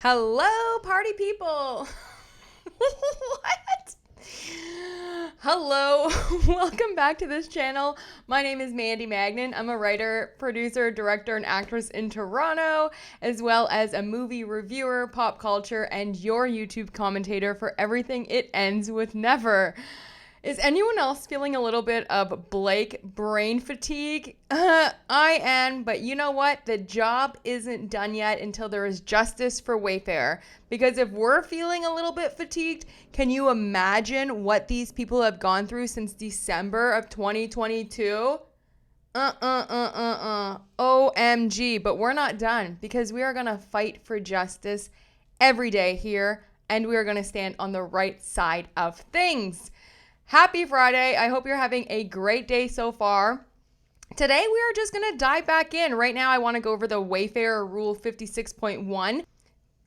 Hello, party people. What? Hello, welcome back to this channel. My name is Mandy Magnan. I'm a writer, producer, director, and actress in Toronto, as well as a movie reviewer, pop culture, and your YouTube commentator for everything It Ends With Never. Is anyone else feeling a little bit of Blake brain fatigue? I am, but you know what? The job isn't done yet until there is justice for Wayfarer. Because if we're feeling a little bit fatigued, can you imagine what these people have gone through since December of 2022? OMG. But we're not done because we are going to fight for justice every day here, and we are going to stand on the right side of things. Happy Friday. I hope you're having a great day so far. Today, we are just going to dive back in. Right now, I want to go over the Wayfarer Rule 56.1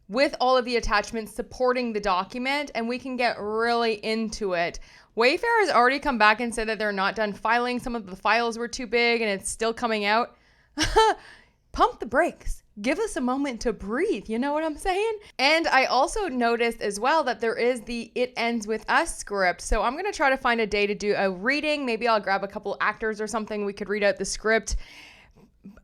with all of the attachments supporting the document, and we can get really into it. Wayfarer has already come back and said that they're not done filing. Some of the files were too big, and it's still coming out. Pump the brakes. Give us a moment to breathe. You know what I'm saying? And I also noticed as well that there is the It Ends With Us script. So I'm going to try to find a day to do a reading. Maybe I'll grab a couple actors or something. We could read out the script.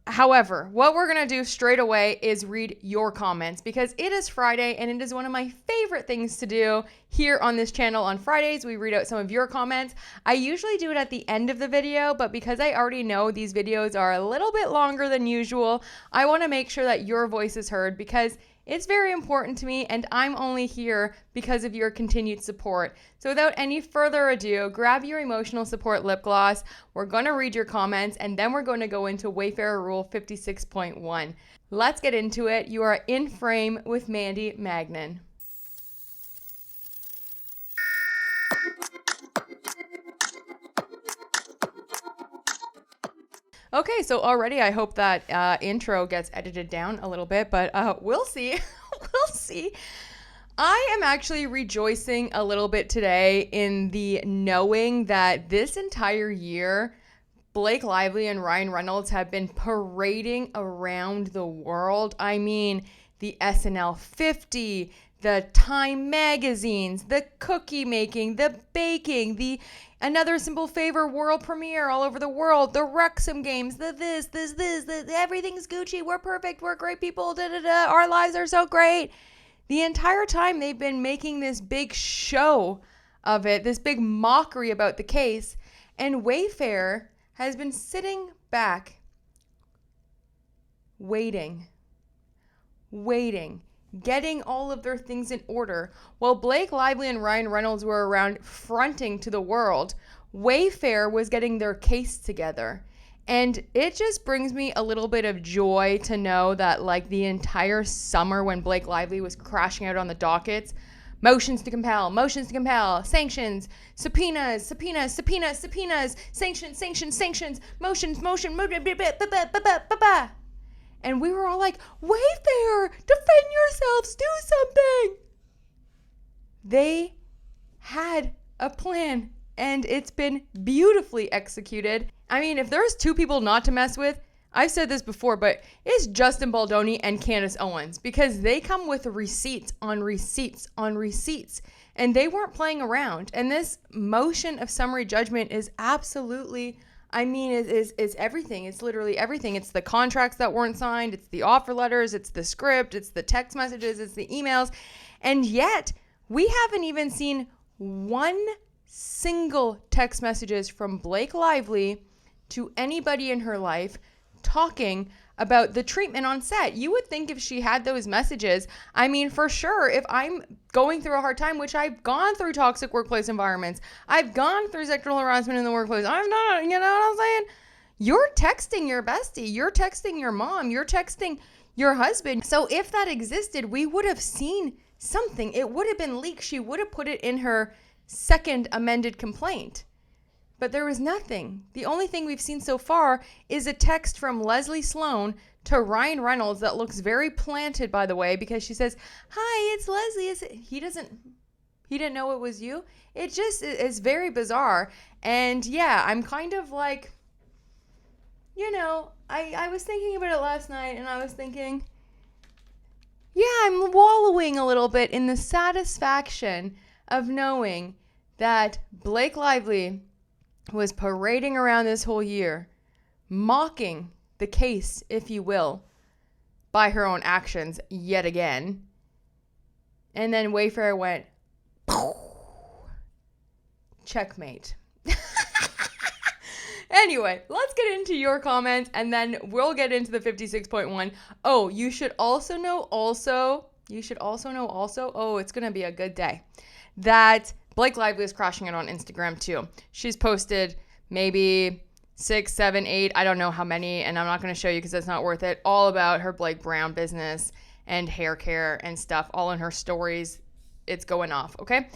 However, what we're going to do straight away is read your comments because it is Friday and it is one of my favorite things to do here on this channel. On Fridays, we read out some of your comments. I usually do it at the end of the video, but because I already know these videos are a little bit longer than usual, I want to make sure that your voice is heard because it's very important to me, and I'm only here because of your continued support. So without any further ado, grab your emotional support lip gloss. We're going to read your comments, and then we're going to go into Wayfarer Rule 56.1. Let's get into it. You are in frame with Mandy Magnan. Okay, so already I hope that intro gets edited down a little bit, but we'll see. We'll see. I am actually rejoicing a little bit today in the knowing that this entire year, Blake Lively and Ryan Reynolds have been parading around the world. I mean, the SNL 50, the Time magazines, the cookie making, the baking, the Another Simple Favor world premiere all over the world, the Wrexham games, the everything's Gucci, we're perfect, we're great people, our lives are so great. The entire time they've been making this big show of it, this big mockery about the case, and Wayfarer has been sitting back, waiting, getting all of their things in order. While Blake Lively and Ryan Reynolds were around fronting to the world, Wayfarer was getting their case together. And it just brings me a little bit of joy to know that like the entire summer when Blake Lively was crashing out on the dockets, motions to compel, sanctions, subpoenas, sanctions, motions. And we were all like, Wayfarer, defend yourselves, do something. They had a plan, and it's been beautifully executed. I mean, if there's two people not to mess with, I've said this before, but it's Justin Baldoni and Candace Owens, because they come with receipts on receipts on receipts, and they weren't playing around. And this motion of summary judgment is absolutely... it's everything. It's literally everything. It's the contracts that weren't signed. It's the offer letters. It's the script. It's the text messages. It's the emails. And yet, we haven't even seen one single text messages from Blake Lively to anybody in her life talking about the treatment on set. You would think if she had those messages, I mean, for sure, if I'm going through a hard time, which I've gone through toxic workplace environments, I've gone through sexual harassment in the workplace, I'm not, you know what I'm saying? You're texting your bestie, you're texting your mom, you're texting your husband. So if that existed, we would have seen something. It would have been leaked. She would have put it in her second amended complaint. But there was nothing. The only thing we've seen so far is a text from Leslie Sloan to Ryan Reynolds that looks very planted, by the way, because she says, "Hi, it's Leslie." He didn't know it was you. It just is very bizarre. And yeah, I'm kind of like, I was thinking about it last night, and I was thinking, yeah, I'm wallowing wallowing a little bit in the satisfaction of knowing that Blake Lively was parading around this whole year, mocking the case, if you will, by her own actions yet again. And then Wayfarer went, checkmate. Anyway, let's get into your comments and then we'll get into the 56.1. Oh, you should also know, oh, it's going to be a good day, that Blake Lively is crushing it on Instagram too. She's posted maybe 6, 7, 8, I don't know how many, and I'm not going to show you because it's not worth it, all about her Blake Brown business and hair care and stuff, all in her stories. It's going off, okay?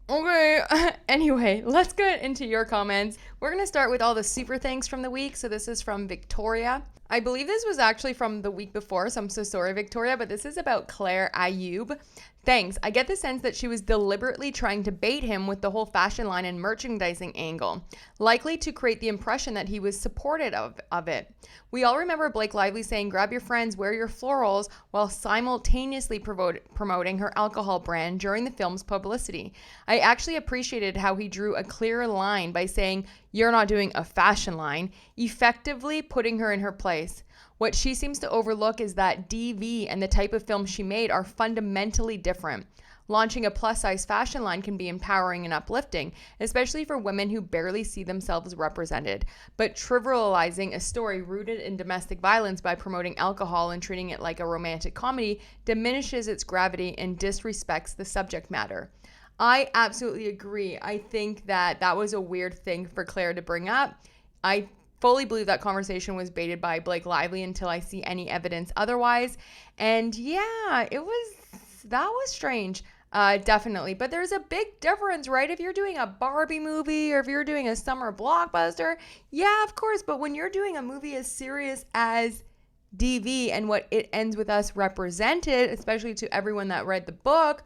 Okay, anyway, let's get into your comments. We're going to start with all the super thanks from the week. So this is from Victoria. I believe this was actually from the week before, so I'm so sorry, Victoria, but this is about Claire Ayub. Thanks. I get the sense that she was deliberately trying to bait him with the whole fashion line and merchandising angle, likely to create the impression that he was supportive of it. We all remember Blake Lively saying, grab your friends, wear your florals, while simultaneously promoting her alcohol brand during the film's publicity. I actually appreciated how he drew a clear line by saying, you're not doing a fashion line, effectively putting her in her place. What she seems to overlook is that DV and the type of film she made are fundamentally different. Launching a plus-size fashion line can be empowering and uplifting, especially for women who barely see themselves represented. But trivializing a story rooted in domestic violence by promoting alcohol and treating it like a romantic comedy diminishes its gravity and disrespects the subject matter. I absolutely agree. I think that was a weird thing for Claire to bring up. I fully believe that conversation was baited by Blake Lively until I see any evidence otherwise. And yeah, that was strange. Definitely. But there's a big difference, right? If you're doing a Barbie movie or if you're doing a summer blockbuster, yeah, of course. But when you're doing a movie as serious as DV and what it ends with us represented, especially to everyone that read the book,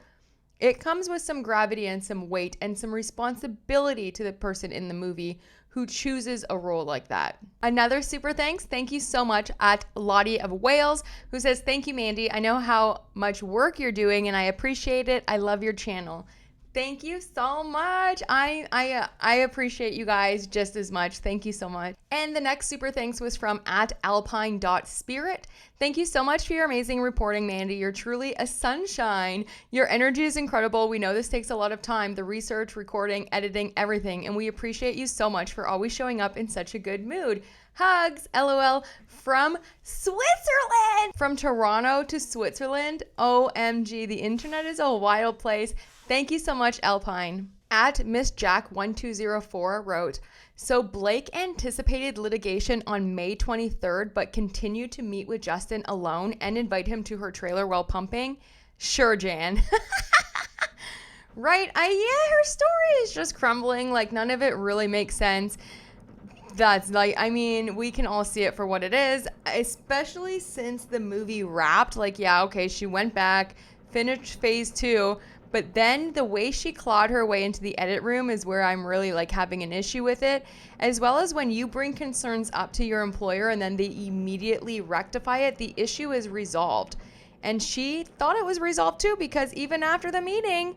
it comes with some gravity and some weight and some responsibility to the person in the movie who chooses a role like that. Another super thanks. Thank you so much at Lottie of Wales, who says, thank you, Mandy. I know how much work you're doing and I appreciate it. I love your channel. Thank you so much. I appreciate you guys just as much. Thank you so much. And the next super thanks was from at alpine.spirit. Thank you so much for your amazing reporting, Mandy. You're truly a sunshine. Your energy is incredible. We know this takes a lot of time, the research, recording, editing, everything. And we appreciate you so much for always showing up in such a good mood. Hugs, LOL, from Switzerland. From Toronto to Switzerland. OMG, the internet is a wild place. Thank you so much, Alpine. At Miss Jack 1204 wrote, so Blake anticipated litigation on May 23rd, but continued to meet with Justin alone and invite him to her trailer while pumping? Sure, Jan. Right? Her story is just crumbling. Like, none of it really makes sense. That's like, I mean, we can all see it for what it is, especially since the movie wrapped. Like, yeah, okay, she went back, finished phase 2, but then the way she clawed her way into the edit room is where I'm really like having an issue with it, as well as when you bring concerns up to your employer and then they immediately rectify it, the issue is resolved. And she thought it was resolved too, because even after the meeting,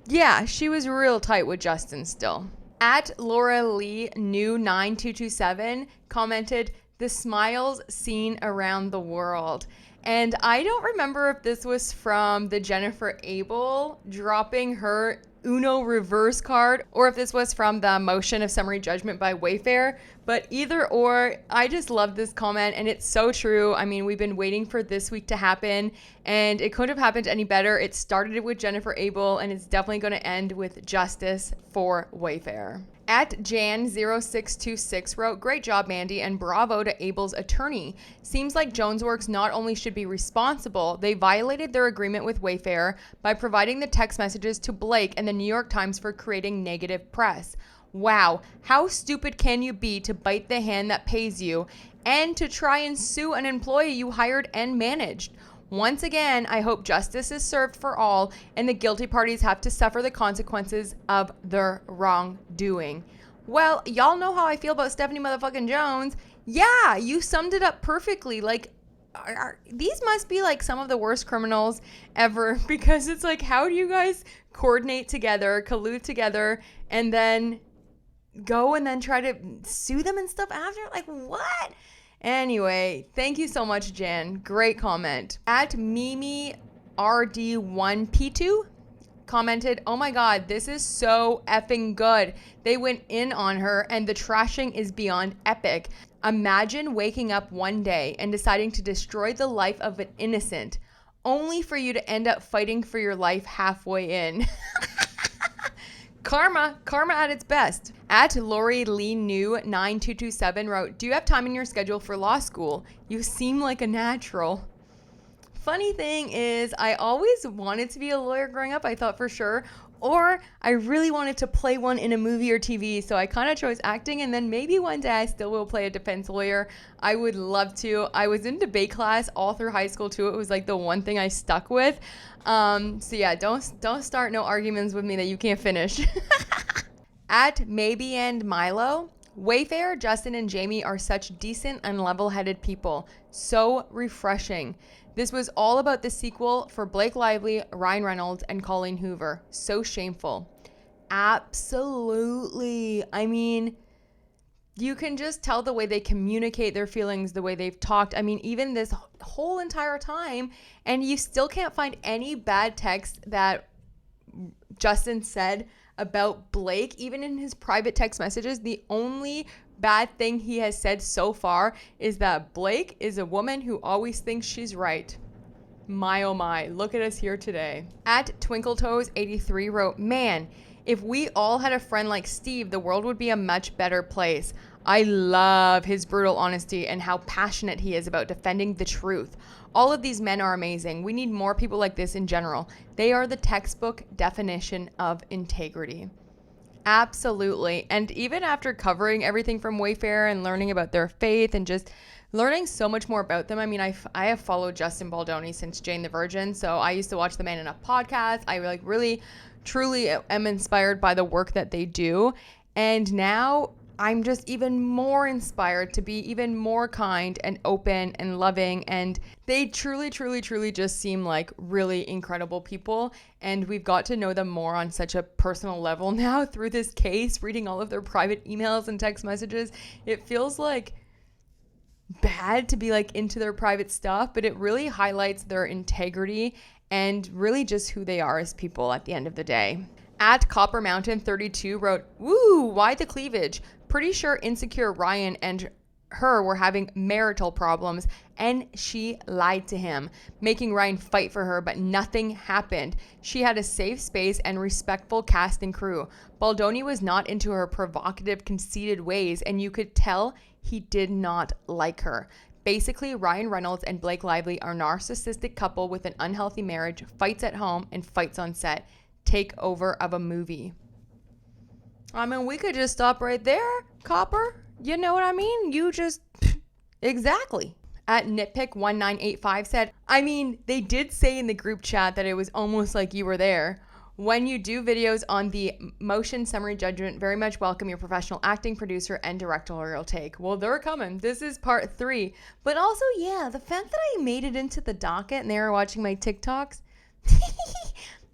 yeah, she was real tight with Justin still. At Laura Lee New 9227 commented, the smiles seen around the world. And I don't remember if this was from the Jennifer Abel dropping her Uno reverse card or if this was from the motion of summary judgment by Wayfarer, but either or, I just love this comment and it's so true. I mean, we've been waiting for this week to happen and it couldn't have happened any better. It started with Jennifer Abel and it's definitely going to end with justice for Wayfarer. At Jan0626 wrote, great job, Mandy, and bravo to Abel's attorney. Seems like JonesWorks not only should be responsible, they violated their agreement with Wayfarer by providing the text messages to Blake and the New York Times for creating negative press. Wow, how stupid can you be to bite the hand that pays you and to try and sue an employee you hired and managed? Once again, I hope justice is served for all and the guilty parties have to suffer the consequences of their wrongdoing. Well, y'all know how I feel about Stephanie motherfucking Jones. Yeah, you summed it up perfectly. Like, these must be like some of the worst criminals ever, because it's like, how do you guys coordinate together, collude together, and then go and then try to sue them and stuff after? Like, what? Anyway, thank you so much, Jan. Great comment. At Mimi RD1P2 commented, oh my god, this is so effing good. They went in on her and the trashing is beyond epic. Imagine waking up one day and deciding to destroy the life of an innocent, only for you to end up fighting for your life halfway in. Karma at its best. At Lori Lee New 9227 wrote, do you have time in your schedule for law school? You seem like a natural. Funny thing is, I always wanted to be a lawyer growing up. I thought for sure. Or I really wanted to play one in a movie or TV. So I kind of chose acting, and then maybe one day I still will play a defense lawyer. I would love to. I was in debate class all through high school too. It was like the one thing I stuck with. So yeah, don't start no arguments with me that you can't finish. At Maybe and Milo, Wayfarer, Justin, and Jamie are such decent and level-headed people. So refreshing. This was all about the sequel for Blake Lively, Ryan Reynolds, and Colleen Hoover. So shameful. Absolutely. I mean, you can just tell the way they communicate their feelings, the way they've talked. I mean, even this whole entire time, and you still can't find any bad text that Justin said about Blake, even in his private text messages. The only bad thing he has said so far is that Blake is a woman who always thinks she's right. My oh my, look at us here today. At Twinkletoes83 wrote, man, if we all had a friend like Steve, the world would be a much better place. I love his brutal honesty and how passionate he is about defending the truth. All of these men are amazing. We need more people like this in general. They are the textbook definition of integrity. Absolutely. And even after covering everything from Wayfarer and learning about their faith and just learning so much more about them. I mean, I have followed Justin Baldoni since Jane the Virgin. So I used to watch the Man Enough podcast. I like really, truly am inspired by the work that they do. And now I'm just even more inspired to be even more kind and open and loving. And they truly, truly, truly just seem like really incredible people. And we've got to know them more on such a personal level now through this case, reading all of their private emails and text messages. It feels like bad to be like into their private stuff, but it really highlights their integrity and really just who they are as people at the end of the day. At Copper Mountain 32 wrote, woo, why the cleavage? Pretty sure insecure Ryan and her were having marital problems and she lied to him, making Ryan fight for her, but nothing happened. She had a safe space and respectful cast and crew. Baldoni was not into her provocative, conceited ways, and you could tell he did not like her. Basically, Ryan Reynolds and Blake Lively are a narcissistic couple with an unhealthy marriage, fights at home and fights on set. Takeover of a movie. I mean, we could just stop right there, Copper. You know what I mean? You just... Exactly. At Nitpick1985 said, I mean, they did say in the group chat that it was almost like you were there. When you do videos on the motion summary judgment, very much welcome your professional acting, producer, and directorial take. Well, they're coming. This is part 3. But also, yeah, the fact that I made it into the docket and they were watching my TikToks,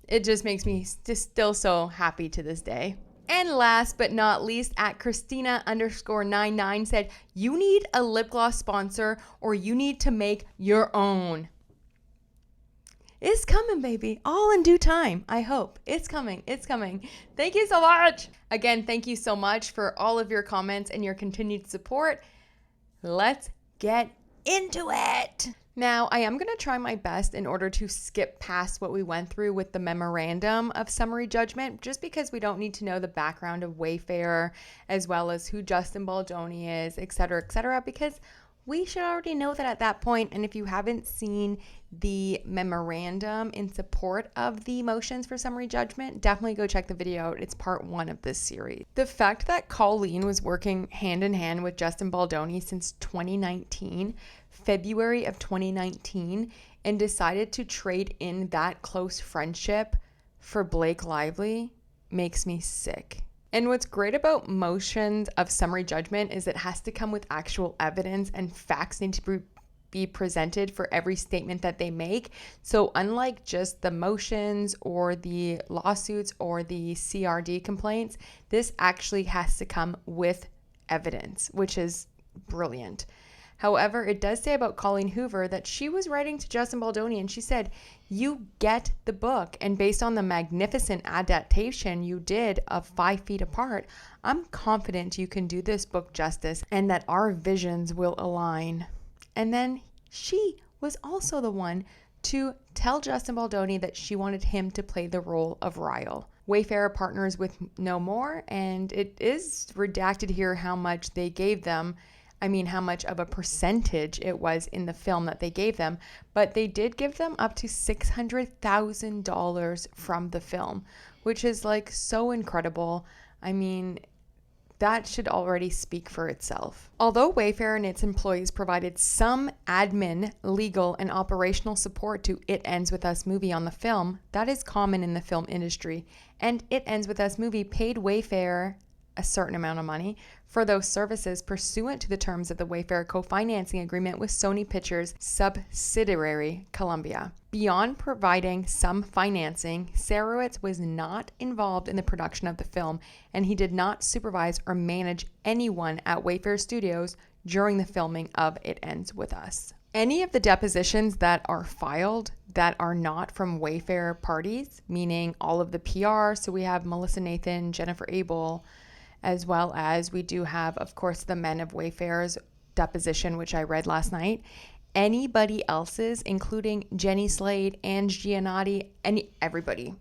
it just makes me still so happy to this day. And last but not least, at Christina_99 said, you need a lip gloss sponsor or you need to make your own. It's coming, baby. All in due time, I hope. It's coming. It's coming. Thank you so much. Again, thank you so much for all of your comments and your continued support. Let's get into it. Now, I am going to try my best in order to skip past what we went through with the memorandum of summary judgment, just because we don't need to know the background of Wayfarer as well as who Justin Baldoni is, etc., because we should already know that at that point. And if you haven't seen the memorandum in support of the motions for summary judgment, definitely go check the video out. It's part 1 of this series. The fact that Colleen was working hand in hand with Justin Baldoni since 2019, February of 2019, and decided to trade in that close friendship for Blake Lively makes me sick. And what's great about motions of summary judgment is it has to come with actual evidence and facts need to be presented for every statement that they make. So unlike just the motions or the lawsuits or the CRD complaints, this actually has to come with evidence, which is brilliant. However, it does say about Colleen Hoover that she was writing to Justin Baldoni and she said, you get the book, and based on the magnificent adaptation you did of 5 Feet Apart, I'm confident you can do this book justice and that our visions will align. And then she was also the one to tell Justin Baldoni that she wanted him to play the role of Ryle. Wayfarer partners with No More, and it is redacted here how much they gave them. I mean, how much of a percentage it was in the film that they gave them, but they did give them up to $600,000 from the film, which is like so incredible. I mean, that should already speak for itself. Although Wayfarer and its employees provided some admin, legal, and operational support to It Ends With Us movie on the film, that is common in the film industry, and It Ends With Us movie paid Wayfarer a certain amount of money for those services pursuant to the terms of the Wayfarer co-financing agreement with Sony Pictures subsidiary Columbia. Beyond providing some financing, Sarowitz was not involved in the production of the film, and he did not supervise or manage anyone at Wayfarer Studios during the filming of It Ends With Us. Any of the depositions that are filed that are not from Wayfarer parties, meaning all of the PR, so we have Melissa Nathan, Jennifer Abel, as well as we do have, of course, the men of Wayfarer's deposition, which I read last night. Anybody else's, including Jenny Slade, Ange Giannotti, everybody,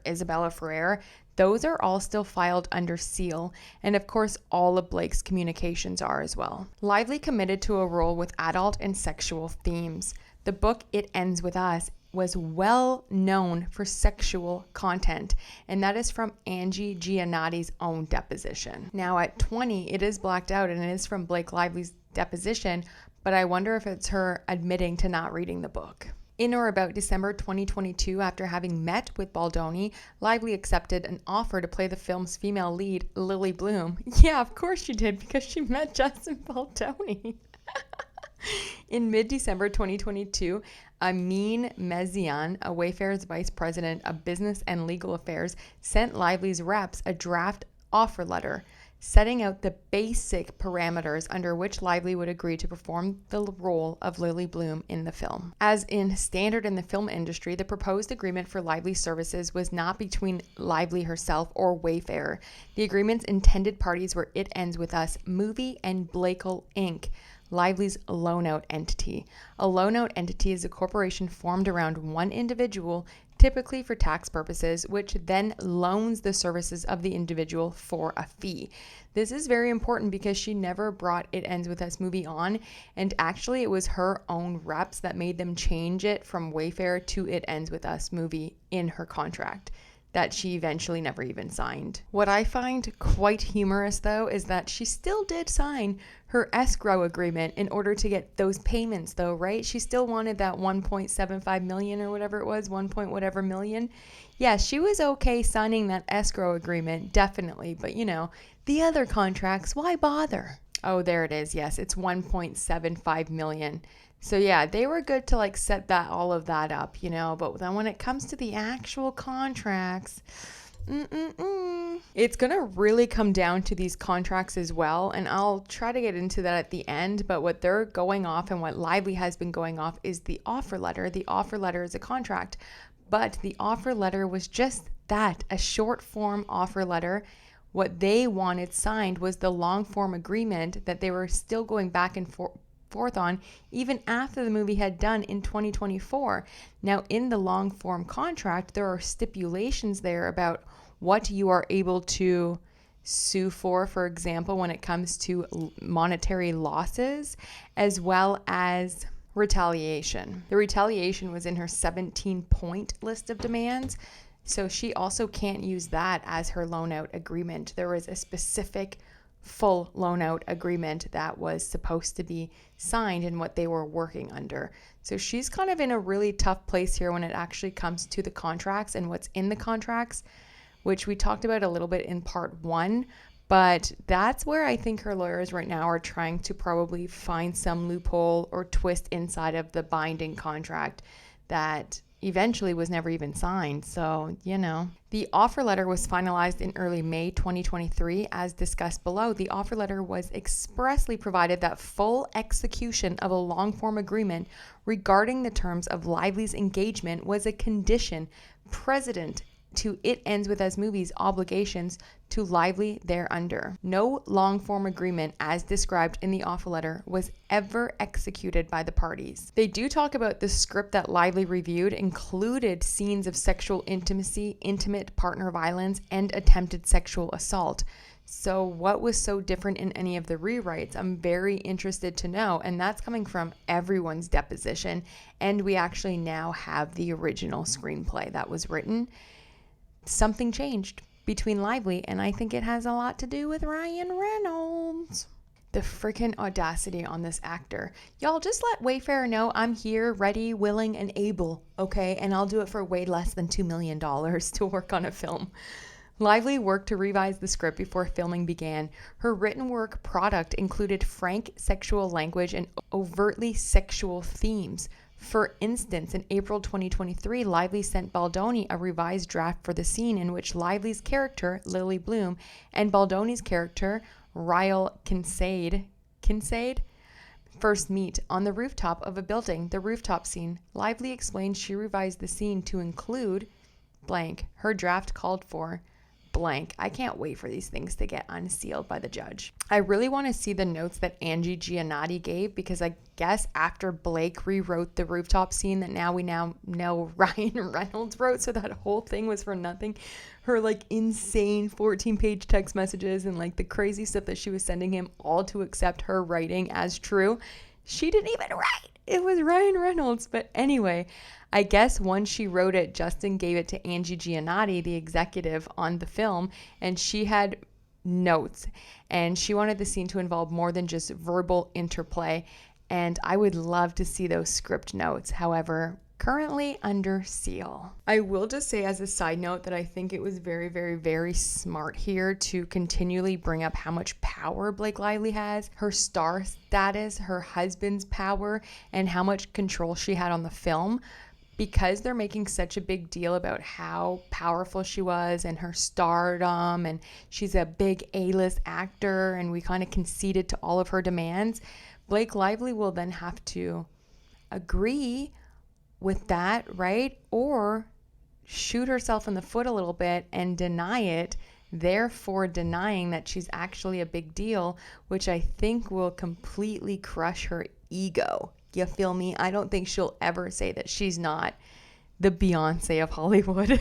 Isabella Ferrer, those are all still filed under seal. And of course, all of Blake's communications are as well. Lively committed to a role with adult and sexual themes. The book It Ends With Us was well known for sexual content, and that is from Angie Giannotti's own deposition. Now at 20, it is blacked out and it is from Blake Lively's deposition, but I wonder if it's her admitting to not reading the book. In or about December 2022, after having met with Baldoni, Lively accepted an offer to play the film's female lead, Lily Bloom. Yeah, of course she did, because she met Justin Baldoni. In mid-December 2022, Amin Mezian, a Wayfarer's vice president of business and legal affairs, sent Lively's reps a draft offer letter setting out the basic parameters under which Lively would agree to perform the role of Lily Bloom in the film. As in standard in the film industry, the proposed agreement for Lively's services was not between Lively herself or Wayfarer. The agreement's intended parties were It Ends With Us Movie and Blakel Inc., Lively's loan-out entity. A loan-out entity is a corporation formed around one individual, typically for tax purposes, which then loans the services of the individual for a fee. This is very important because she never brought It Ends With Us movie on, and actually it was her own reps that made them change it from Wayfarer to It Ends With Us movie in her contract that she eventually never even signed. What I find quite humorous, though, is that she still did sign her escrow agreement in order to get those payments, though, right? She still wanted that 1.75 million or whatever it was, 1 point whatever million. Yeah, she was okay signing that escrow agreement, definitely. But, you know, the other contracts, why bother? Oh, there it is. Yes, it's 1.75 million. So yeah, they were good to like set that all of that up, you know, but then when it comes to the actual contracts, it's going to really come down to these contracts as well. And I'll try to get into that at the end. But what they're going off and what Lively has been going off is the offer letter. The offer letter is a contract, but the offer letter was just that, a short form offer letter. What they wanted signed was the long form agreement that they were still going back and forth on even after the movie had done in 2024. Now, in the long form contract, there are stipulations there about what you are able to sue for example, when it comes to monetary losses, as well as retaliation. The retaliation was in her 17-point list of demands, so she also can't use that as her loan out agreement. There was a specific full loan out agreement that was supposed to be signed and what they were working under. So she's kind of in a really tough place here when it actually comes to the contracts and what's in the contracts, which we talked about a little bit in part 1. But that's where I think her lawyers right now are trying to probably find some loophole or twist inside of the binding contract that eventually was never even signed. So, the offer letter was finalized in early May 2023. As discussed below, the offer letter was expressly provided that full execution of a long-form agreement regarding the terms of Lively's engagement was a condition precedent to It Ends With Us movie's obligations to Lively thereunder. No long-form agreement as described in the offer letter was ever executed by the parties. They do talk about the script that Lively reviewed included scenes of sexual intimacy, intimate partner violence, and attempted sexual assault. So what was so different in any of the rewrites? I'm very interested to know, and that's coming from everyone's deposition, and we actually now have the original screenplay that was written. Something changed between Lively, and I think it has a lot to do with Ryan Reynolds. The freaking audacity on this actor. Y'all, just let Wayfarer know I'm here, ready, willing, and able, okay? And I'll do it for way less than $2 million to work on a film. Lively worked to revise the script before filming began. Her written work product included frank sexual language and overtly sexual themes. For instance, in April 2023, Lively sent Baldoni a revised draft for the scene in which Lively's character, Lily Bloom, and Baldoni's character, Ryle Kincaid, first meet on the rooftop of a building. The rooftop scene. Lively explained she revised the scene to include blank. Her draft called for blank. I can't wait for these things to get unsealed by the judge. I really want to see the notes that Angie Giannotti gave, because I guess after Blake rewrote the rooftop scene that we now know Ryan Reynolds wrote, so that whole thing was for nothing. Her insane 14-page text messages and the crazy stuff that she was sending him, all to accept her writing as true. She didn't even write. It was Ryan Reynolds. But anyway, I guess once she wrote it, Justin gave it to Angie Giannotti, the executive on the film, and she had notes. And she wanted the scene to involve more than just verbal interplay. And I would love to see those script notes. However, currently under seal. I will just say as a side note that I think it was very, very, very smart here to continually bring up how much power Blake Lively has, her star status, her husband's power, and how much control she had on the film, because they're making such a big deal about how powerful she was and her stardom, and she's a big A-list actor, and we kind of conceded to all of her demands. Blake Lively will then have to agree with that, right? Or shoot herself in the foot a little bit and deny it, therefore denying that she's actually a big deal, which I think will completely crush her ego. You feel me? I don't think she'll ever say that she's not the Beyonce of Hollywood.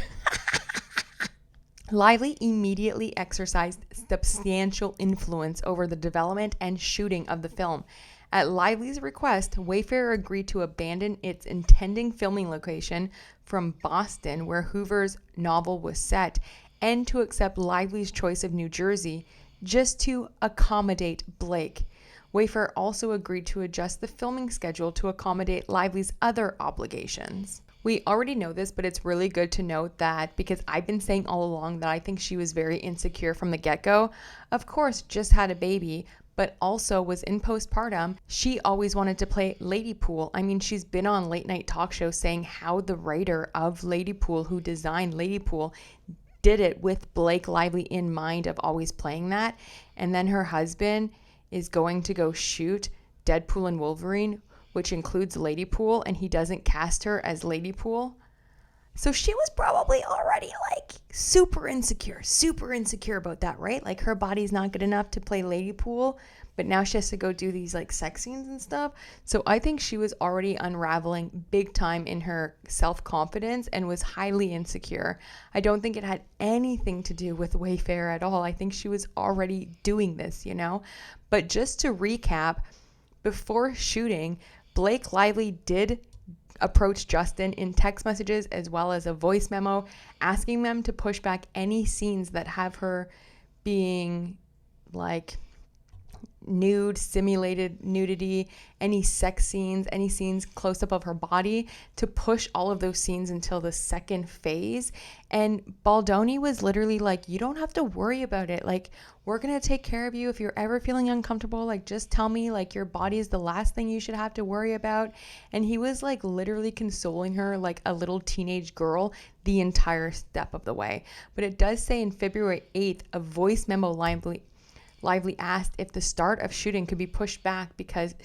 Lively immediately exercised substantial influence over the development and shooting of the film. At Lively's request, Wayfarer agreed to abandon its intending filming location from Boston, where Hoover's novel was set, and to accept Lively's choice of New Jersey, just to accommodate Blake. Wayfarer also agreed to adjust the filming schedule to accommodate Lively's other obligations. We already know this, but it's really good to note that, because I've been saying all along that I think she was very insecure from the get-go. Of course, just had a baby, but also was in postpartum. She always wanted to play Lady Pool. I mean, she's been on late night talk shows saying how the writer of Lady Pool, who designed Lady Pool, did it with Blake Lively in mind of always playing that. And then her husband is going to go shoot Deadpool and Wolverine, which includes Lady Pool, and he doesn't cast her as Lady Pool. So she was probably already super insecure about that, right? Her body's not good enough to play Lady Pool, but now she has to go do these sex scenes and stuff. So I think she was already unraveling big time in her self-confidence and was highly insecure. I don't think it had anything to do with Wayfarer at all. I think she was already doing this, But just to recap, before shooting, Blake Lively did approach Justin in text messages as well as a voice memo, asking them to push back any scenes that have her being nude, simulated nudity, any sex scenes, any scenes close up of her body, to push all of those scenes until the second phase. And Baldoni was literally like, you don't have to worry about it. Like, we're going to take care of you. If you're ever feeling uncomfortable, like, just tell me, like, your body is the last thing you should have to worry about. And he was like literally consoling her like a little teenage girl the entire step of the way. But it does say in February 8th, a voice memo Lively asked if the start of shooting could be pushed back because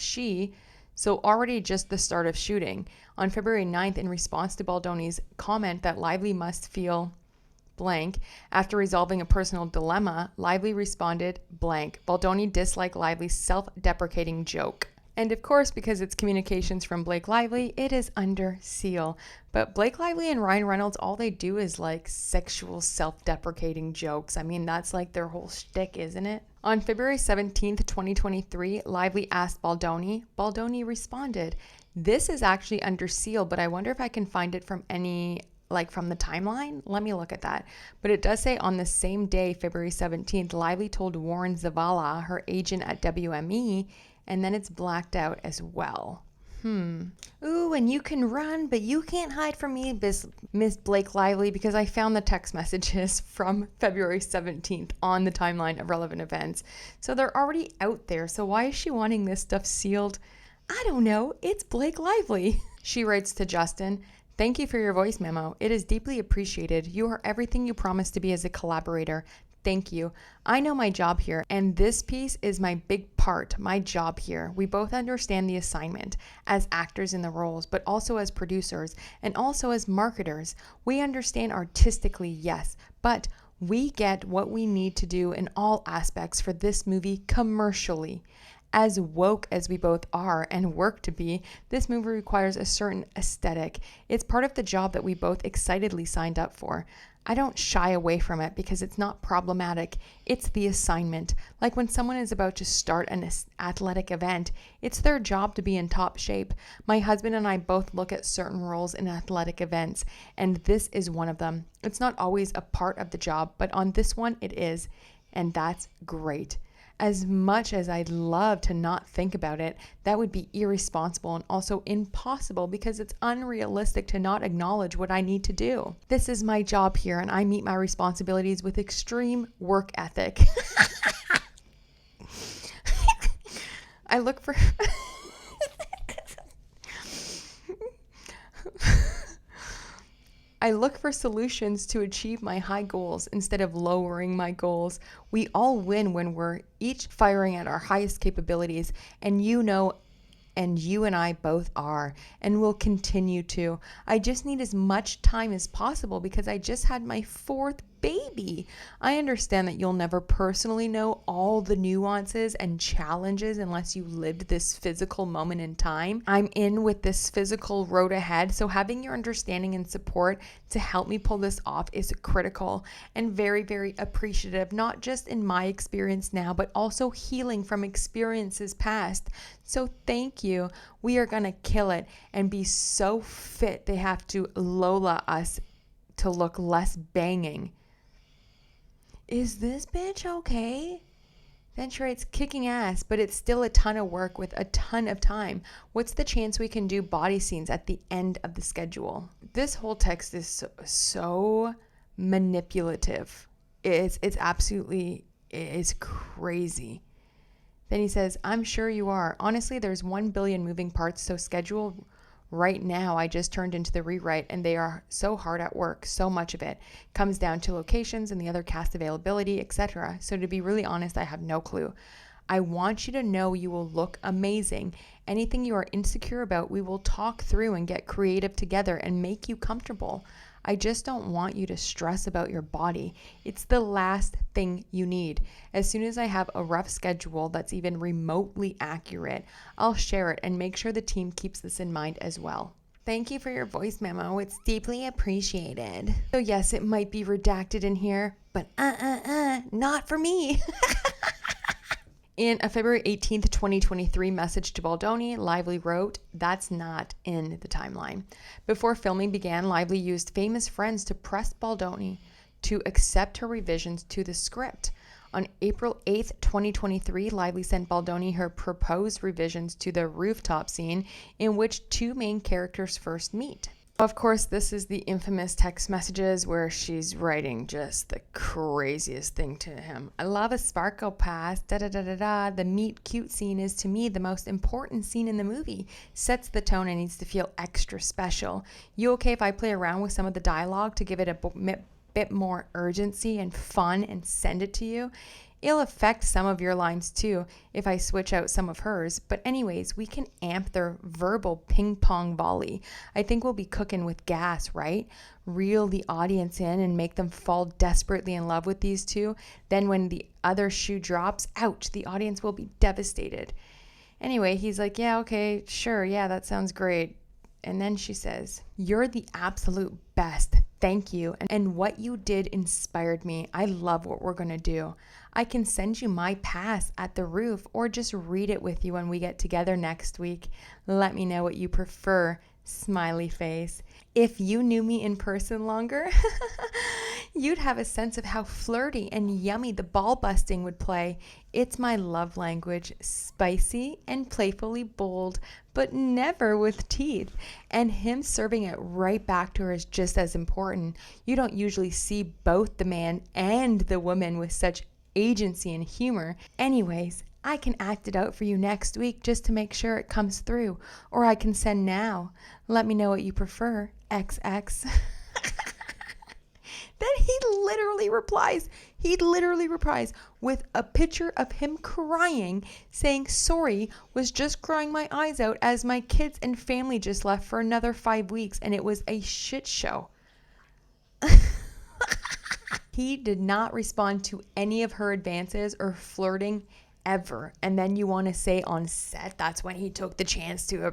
already just the start of shooting. On February 9th, in response to Baldoni's comment that Lively must feel blank after resolving a personal dilemma, Lively responded blank. Baldoni disliked Lively's self-deprecating joke. And of course, because it's communications from Blake Lively, it is under seal. But Blake Lively and Ryan Reynolds, all they do is like sexual self-deprecating jokes. I mean, that's like their whole shtick, isn't it? On February 17th, 2023, Lively asked Baldoni. Baldoni responded. This is actually under seal, but I wonder if I can find it from from the timeline. Let me look at that. But it does say on the same day, February 17th, Lively told Warren Zavala, her agent at WME, and then it's blacked out as well. Ooh, and you can run, but you can't hide from me, Miss Blake Lively, because I found the text messages from February 17th on the timeline of relevant events. So they're already out there. So why is she wanting this stuff sealed? I don't know. It's Blake Lively. She writes to Justin, "Thank you for your voice memo. It is deeply appreciated. You are everything you promised to be as a collaborator. Thank you. I know my job here, and this piece is my big part, my job here. We both understand the assignment as actors in the roles, but also as producers and also as marketers. We understand artistically, yes, but we get what we need to do in all aspects for this movie commercially. As woke as we both are and work to be, this movie requires a certain aesthetic. It's part of the job that we both excitedly signed up for. I don't shy away from it because it's not problematic. It's the assignment. Like when someone is about to start an athletic event, it's their job to be in top shape. My husband and I both look at certain roles in athletic events, and this is one of them. It's not always a part of the job, but on this one it is, and that's great. As much as I'd love to not think about it, that would be irresponsible and also impossible because it's unrealistic to not acknowledge what I need to do. This is my job here and I meet my responsibilities with extreme work ethic." I look for... I look for solutions to achieve my high goals instead of lowering my goals. We all win when we're each firing at our highest capabilities, and you and I both are, and will continue to. I just need as much time as possible because I just had my 4th baby. I understand that you'll never personally know all the nuances and challenges unless you lived this physical moment in time. I'm in with this physical road ahead, so having your understanding and support to help me pull this off is critical and very, very appreciative, not just in my experience now, but also healing from experiences past. So thank you. We are going to kill it and be so fit they have to Lola us to look less banging. Is this bitch okay? Then she writes, "Kicking ass, but it's still a ton of work with a ton of time. What's the chance we can do body scenes at the end of the schedule?" This whole text is so manipulative. It's crazy. Then he says, "I'm sure you are. Honestly, there's 1 billion moving parts, so schedule right now I just turned into the rewrite and they are so hard at work. So much of it comes down to locations and the other cast availability, etc. So to be really honest, I have no clue. I want you to know you will look amazing. Anything you are insecure about, we will talk through and get creative together and make you comfortable. I just don't want you to stress about your body. It's the last thing you need. As soon as I have a rough schedule that's even remotely accurate, I'll share it and make sure the team keeps this in mind as well." Thank you for your voice memo. It's deeply appreciated. So yes, it might be redacted in here, but not for me. In a February 18th, 2023 message to Baldoni, Lively wrote, "That's not in the timeline." Before filming began, Lively used famous friends to press Baldoni to accept her revisions to the script. On April 8th, 2023, Lively sent Baldoni her proposed revisions to the rooftop scene in which two main characters first meet. Of course, this is the infamous text messages where she's writing just the craziest thing to him. I love a sparkle pass, da-da-da-da-da. The meet cute scene is to me the most important scene in the movie. Sets the tone and needs to feel extra special. You okay if I play around with some of the dialogue to give it a bit more urgency and fun and send it to you? It'll affect some of your lines too if I switch out some of hers. But anyways, we can amp their verbal ping pong volley. I think we'll be cooking with gas, right? Reel the audience in and make them fall desperately in love with these two. Then when the other shoe drops, ouch, the audience will be devastated. Anyway, he's like, yeah, okay, sure, yeah, that sounds great. And then she says, you're the absolute best. Thank you. And what you did inspired me. I love what we're going to do. I can send you my pass at the roof or just read it with you when we get together next week. Let me know what you prefer. Smiley face. If you knew me in person longer, you'd have a sense of how flirty and yummy the ball busting would play. It's my love language, spicy and playfully bold, but never with teeth. And him serving it right back to her is just as important. You don't usually see both the man and the woman with such agency and humor. Anyways, I can act it out for you next week just to make sure it comes through. Or I can send now. Let me know what you prefer. XX. Then he literally replies with a picture of him crying, saying, sorry, was just crying my eyes out as my kids and family just left for another 5 weeks and it was a shit show. He did not respond to any of her advances or flirting ever. And then you want to say on set that's when he took the chance to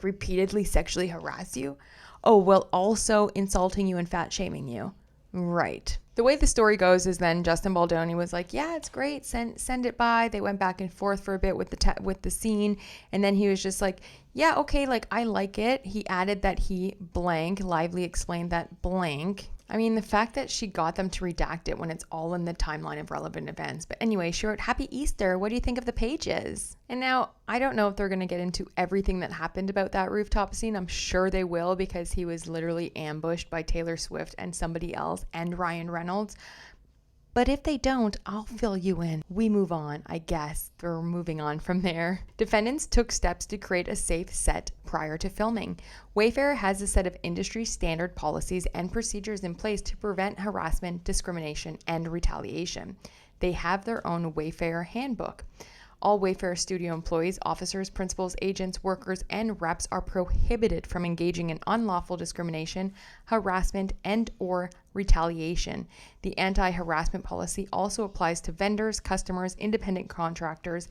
repeatedly sexually harass you? Oh, well, also insulting you and fat shaming you. Right. The way the story goes is then Justin Baldoni was like, yeah, it's great. Send it by. They went back and forth for a bit with the scene. And then he was just like, yeah, okay, I like it. He added that he blank. Lively explained that blank. I mean, the fact that she got them to redact it when it's all in the timeline of relevant events. But anyway, she wrote, Happy Easter. What do you think of the pages? And now, I don't know if they're going to get into everything that happened about that rooftop scene. I'm sure they will because he was literally ambushed by Taylor Swift and somebody else and Ryan Reynolds. But if they don't, I'll fill you in. We move on, I guess. We're moving on from there. Defendants took steps to create a safe set prior to filming. Wayfarer has a set of industry standard policies and procedures in place to prevent harassment, discrimination, and retaliation. They have their own Wayfarer handbook. All Wayfarer studio employees, officers, principals, agents, workers, and reps are prohibited from engaging in unlawful discrimination, harassment, and/or retaliation. The anti-harassment policy also applies to vendors, customers, independent contractors,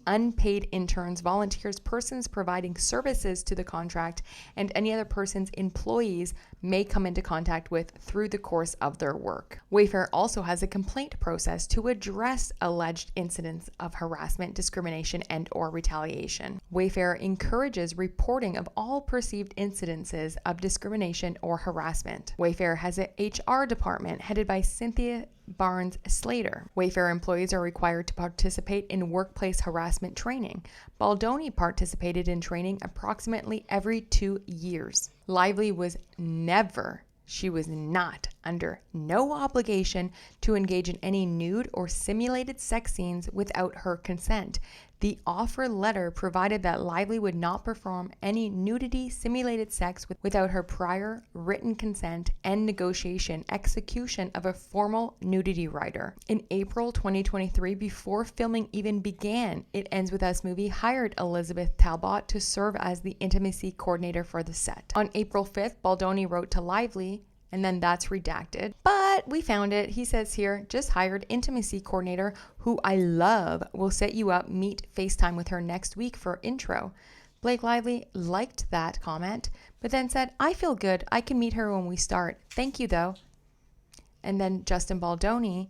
unpaid interns, volunteers, persons providing services to the contract, and any other persons employees may come into contact with through the course of their work. Wayfarer also has a complaint process to address alleged incidents of harassment, discrimination, and/or retaliation. Wayfarer encourages reporting of all perceived incidences of discrimination or harassment. Wayfarer has an HR department headed by Cynthia Barnes Slater. Wayfarer employees are required to participate in workplace harassment training. Baldoni participated in training approximately every 2 years. Lively was not under no obligation to engage in any nude or simulated sex scenes without her consent. The offer letter provided that Lively would not perform any nudity simulated sex without her prior written consent and execution of a formal nudity rider. In April 2023, before filming even began, It Ends With Us movie hired Elizabeth Talbot to serve as the intimacy coordinator for the set. On April 5th, Baldoni wrote to Lively, and then that's redacted. But we found it. He says here, just hired intimacy coordinator who I love. Will set you up, meet FaceTime with her next week for intro. Blake Lively liked that comment, but then said, I feel good. I can meet her when we start. Thank you though. And then Justin Baldoni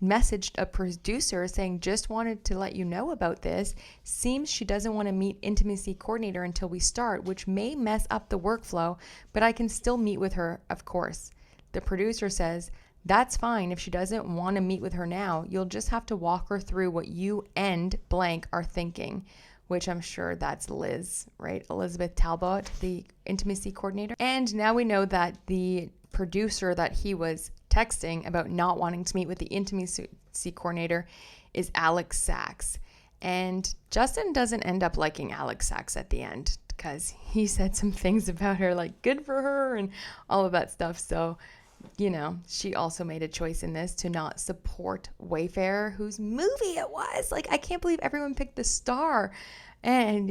messaged a producer saying, just wanted to let you know about this. Seems she doesn't want to meet intimacy coordinator until we start, which may mess up the workflow, but I can still meet with her, of course. The producer says, That's fine. If she doesn't want to meet with her now, you'll just have to walk her through what you and blank are thinking, which I'm sure that's Liz, right? Elizabeth Talbot, the intimacy coordinator. And now we know that the producer that he was texting about not wanting to meet with the intimacy coordinator is Alex Sachs. And Justin doesn't end up liking Alex Sachs at the end because he said some things about her, like good for her and all of that stuff. So, you know, she also made a choice in this to not support Wayfarer, whose movie it was. Like, I can't believe everyone picked the star. And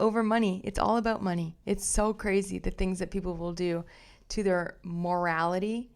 over money. It's all about money. It's so crazy the things that people will do to their morality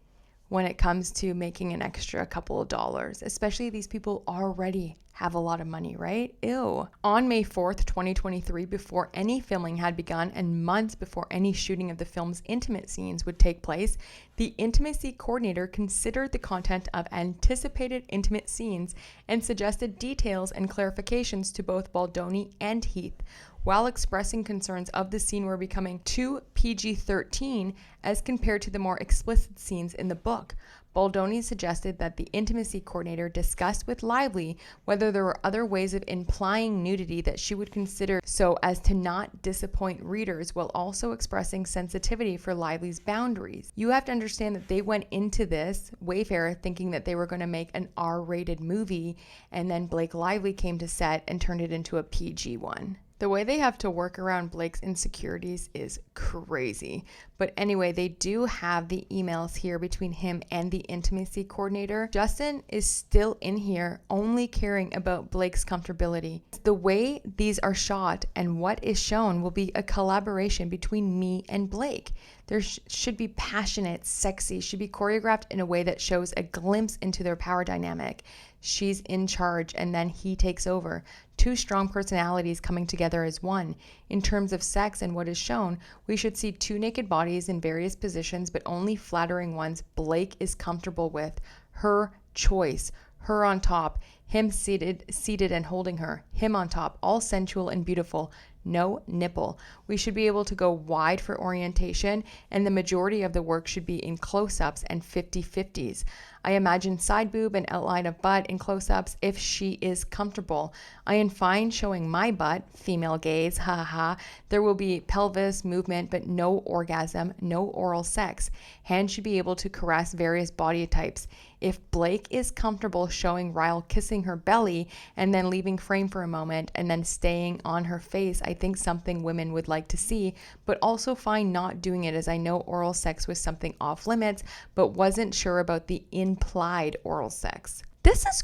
when it comes to making an extra couple of dollars, especially these people already have a lot of money, right? Ew. On May 4th, 2023, before any filming had begun and months before any shooting of the film's intimate scenes would take place, the intimacy coordinator considered the content of anticipated intimate scenes and suggested details and clarifications to both Baldoni and Heath, while expressing concerns of the scene were becoming too PG-13 as compared to the more explicit scenes in the book. Baldoni suggested that the intimacy coordinator discussed with Lively whether there were other ways of implying nudity that she would consider so as to not disappoint readers, while also expressing sensitivity for Lively's boundaries. You have to understand that they went into this, Wayfarer, thinking that they were going to make an R-rated movie, and then Blake Lively came to set and turned it into a PG one. The way they have to work around Blake's insecurities is crazy. But anyway, they do have the emails here between him and the intimacy coordinator. Justin is still in here only caring about Blake's comfortability. The way these are shot and what is shown will be a collaboration between me and Blake. There should be passionate, sexy, should be choreographed in a way that shows a glimpse into their power dynamic. She's in charge and then he takes over. Two strong personalities coming together as one. In terms of sex and what is shown, we should see two naked bodies in various positions, but only flattering ones Blake is comfortable with. Her choice. Her on top, him seated and holding her. Him on top, all sensual and beautiful. No nipple. We should be able to go wide for orientation, and the majority of the work should be in close-ups and 50-50s. I imagine side boob and outline of butt in close-ups if she is comfortable. I am fine showing my butt, female gaze, ha. There will be pelvis movement, but no orgasm, no oral sex. Hands should be able to caress various body types. If Blake is comfortable showing Ryle kissing her belly and then leaving frame for a moment and then staying on her face, I think something women would like to see, but also fine not doing it, as I know oral sex was something off limits, but wasn't sure about the implied oral sex. This is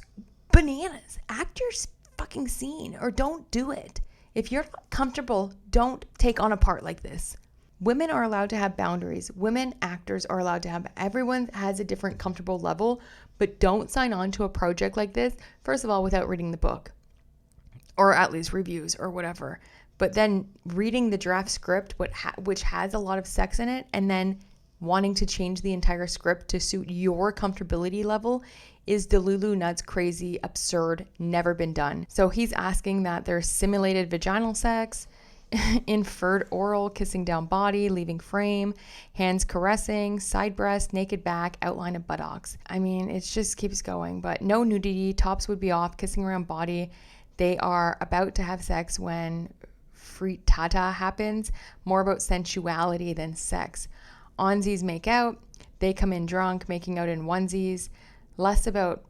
bananas. Act your fucking scene or don't do it. If you're not comfortable, don't take on a part like this. Women are allowed to have boundaries. Women actors are allowed to have, everyone has a different comfortable level, but don't sign on to a project like this, first of all, without reading the book, or at least reviews or whatever. But then reading the draft script, which has a lot of sex in it, and then wanting to change the entire script to suit your comfortability level is delulu nuts, crazy, absurd, never been done. So he's asking that there's simulated vaginal sex, inferred oral, kissing down body, leaving frame, hands caressing, side breast, naked back, outline of buttocks. I mean, it just keeps going, but no nudity, tops would be off, kissing around body. They are about to have sex when frittata happens, more about sensuality than sex. Onesies make out, they come in drunk, making out in onesies, less about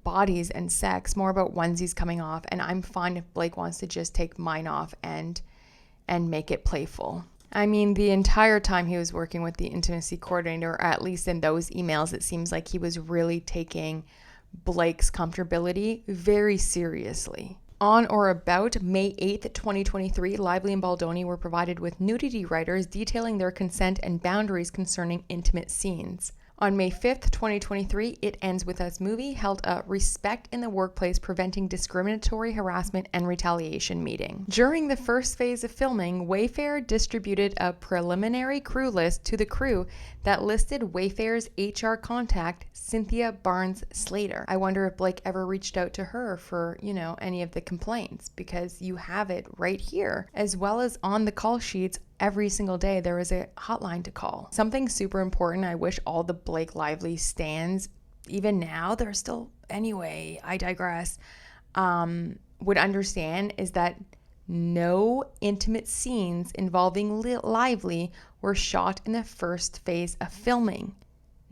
bodies and sex, more about onesies coming off, and I'm fine if Blake wants to just take mine off and make it playful. I mean, the entire time he was working with the intimacy coordinator, or at least in those emails, it seems like he was really taking Blake's comfortability very seriously. On or about May 8th, 2023, Lively and Baldoni were provided with nudity writers detailing their consent and boundaries concerning intimate scenes. On May 5th, 2023, It Ends With Us movie held a Respect in the Workplace Preventing Discriminatory Harassment and Retaliation meeting. During the first phase of filming, Wayfarer distributed a preliminary crew list to the crew that listed Wayfarer's HR contact, Cynthia Barnes Slater. I wonder if Blake ever reached out to her for, any of the complaints, because you have it right here, as well as on the call sheets every single day there was a hotline to call. Something super important, I wish all the Blake Lively stans, even now, they're still, anyway, I digress, would understand is that no intimate scenes involving Lively were shot in the first phase of filming.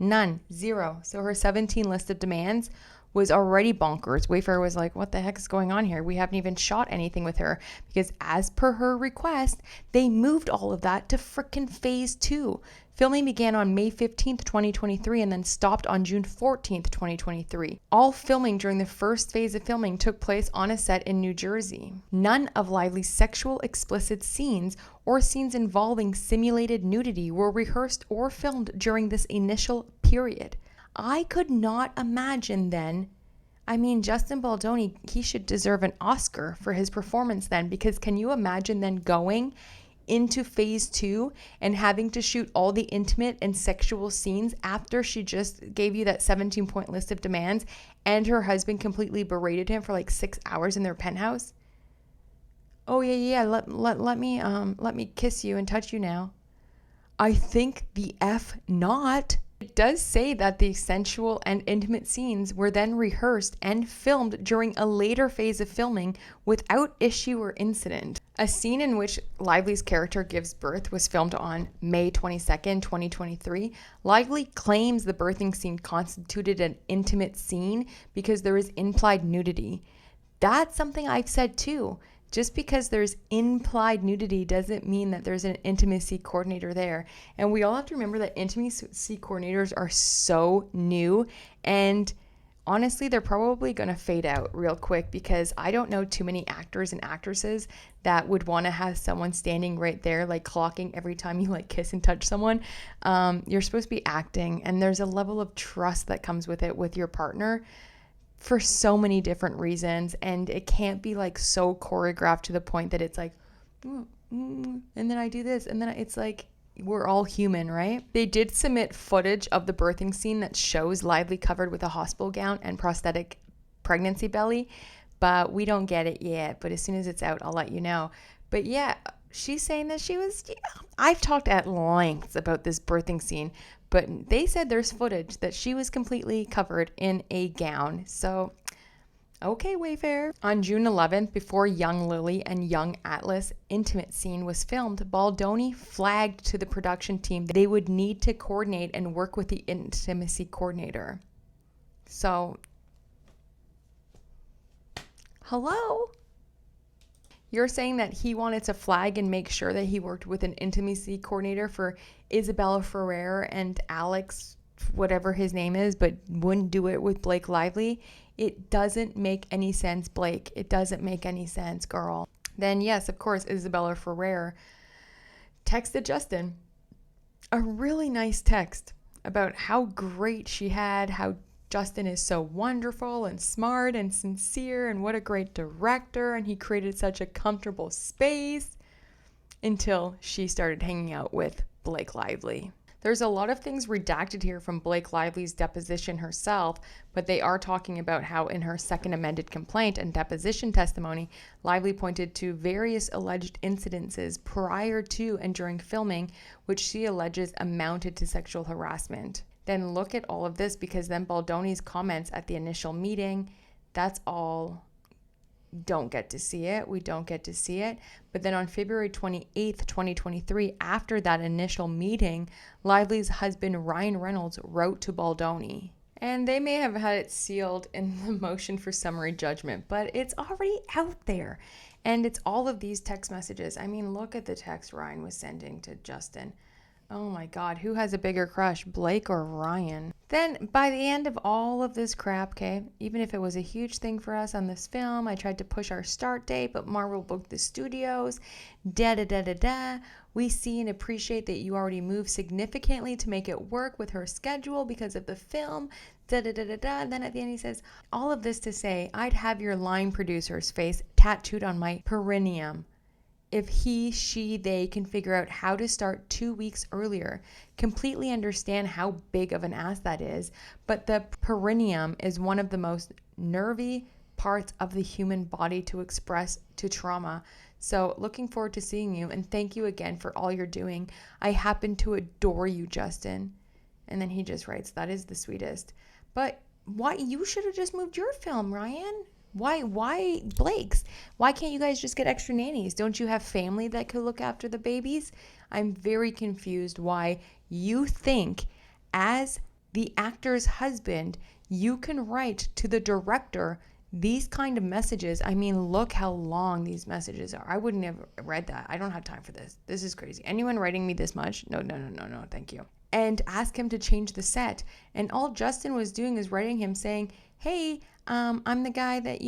None. Zero. So her 17 list of demands was already bonkers. Wayfarer was like, what the heck is going on here? We haven't even shot anything with her, because as per her request, they moved all of that to frickin' phase 2. Filming began on May 15th, 2023, and then stopped on June 14th, 2023. All filming during the first phase of filming took place on a set in New Jersey. None of Lively's sexual explicit scenes or scenes involving simulated nudity were rehearsed or filmed during this initial period. I could not imagine then. I mean, Justin Baldoni, he should deserve an Oscar for his performance then, because can you imagine then going into phase 2 and having to shoot all the intimate and sexual scenes after she just gave you that 17-point list of demands and her husband completely berated him for like 6 hours in their penthouse? Oh yeah, let me kiss you and touch you now. I think the F not. It does say that the sensual and intimate scenes were then rehearsed and filmed during a later phase of filming without issue or incident. A scene in which Lively's character gives birth was filmed on May 22nd, 2023. Lively claims the birthing scene constituted an intimate scene because there is implied nudity. That's something I've said too. Just because there's implied nudity doesn't mean that there's an intimacy coordinator there. And we all have to remember that intimacy coordinators are so new, and honestly, they're probably going to fade out real quick, because I don't know too many actors and actresses that would want to have someone standing right there, like clocking every time you like kiss and touch someone. You're supposed to be acting, and there's a level of trust that comes with it with your partner for so many different reasons, and it can't be like so choreographed to the point that it's like, and then I do this, and then it's like, we're all human, right? They did submit footage of the birthing scene that shows Lively covered with a hospital gown and prosthetic pregnancy belly, but we don't get it yet. But as soon as it's out, I'll let you know. But yeah, she's saying that I've talked at length about this birthing scene, but they said there's footage that she was completely covered in a gown. So, okay, Wayfarer. On June 11th, before Young Lily and Young Atlas intimate scene was filmed, Baldoni flagged to the production team that they would need to coordinate and work with the intimacy coordinator. So, hello? You're saying that he wanted to flag and make sure that he worked with an intimacy coordinator for Isabella Ferrer and Alex, whatever his name is, but wouldn't do it with Blake Lively? It doesn't make any sense, Blake. It doesn't make any sense, girl. Then, yes, of course, Isabella Ferrer texted Justin a really nice text about how great she had, how Justin is so wonderful and smart and sincere, and what a great director, and he created such a comfortable space, until she started hanging out with Blake Lively. There's a lot of things redacted here from Blake Lively's deposition herself, but they are talking about how in her second amended complaint and deposition testimony, Lively pointed to various alleged incidences prior to and during filming, which she alleges amounted to sexual harassment. Then look at all of this, because then Baldoni's comments at the initial meeting, that's all. Don't get to see it. We don't get to see it. But then on February 28th, 2023, after that initial meeting, Lively's husband Ryan Reynolds wrote to Baldoni. And they may have had it sealed in the motion for summary judgment, but it's already out there. And it's all of these text messages. I mean, look at the text Ryan was sending to Justin. Oh my God, who has a bigger crush, Blake or Ryan? Then by the end of all of this crap, okay, even if it was a huge thing for us on this film, I tried to push our start date, but Marvel booked the studios, we see and appreciate that you already moved significantly to make it work with her schedule because of the film, Then at the end he says, all of this to say, I'd have your line producer's face tattooed on my perineum. If he, she, they can figure out how to start 2 weeks earlier, completely understand how big of an ass that is, but the perineum is one of the most nervy parts of the human body to express to trauma. So looking forward to seeing you, and thank you again for all you're doing. I happen to adore you, Justin. And then he just writes, that is the sweetest. But why, you should have just moved your film, Ryan. Why Blake's? Why can't you guys just get extra nannies? Don't you have family that could look after the babies? I'm very confused why you think, as the actor's husband, you can write to the director these kind of messages. I mean, look how long these messages are. I wouldn't have read that. I don't have time for this. This is crazy. Anyone writing me this much? No, thank you. And ask him to change the set. And all Justin was doing is writing him saying, hey, I'm the guy that,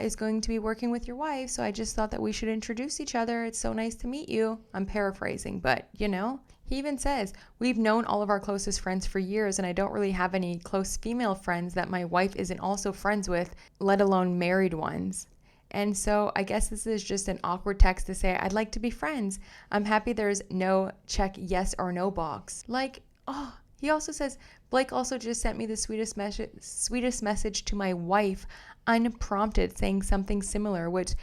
is going to be working with your wife. So I just thought that we should introduce each other. It's so nice to meet you. I'm paraphrasing, but he even says, we've known all of our closest friends for years, and I don't really have any close female friends that my wife isn't also friends with, let alone married ones. And so I guess this is just an awkward text to say, I'd like to be friends. I'm happy there's no check yes or no box. He also says, Blake also just sent me the sweetest message to my wife, unprompted, saying something similar, which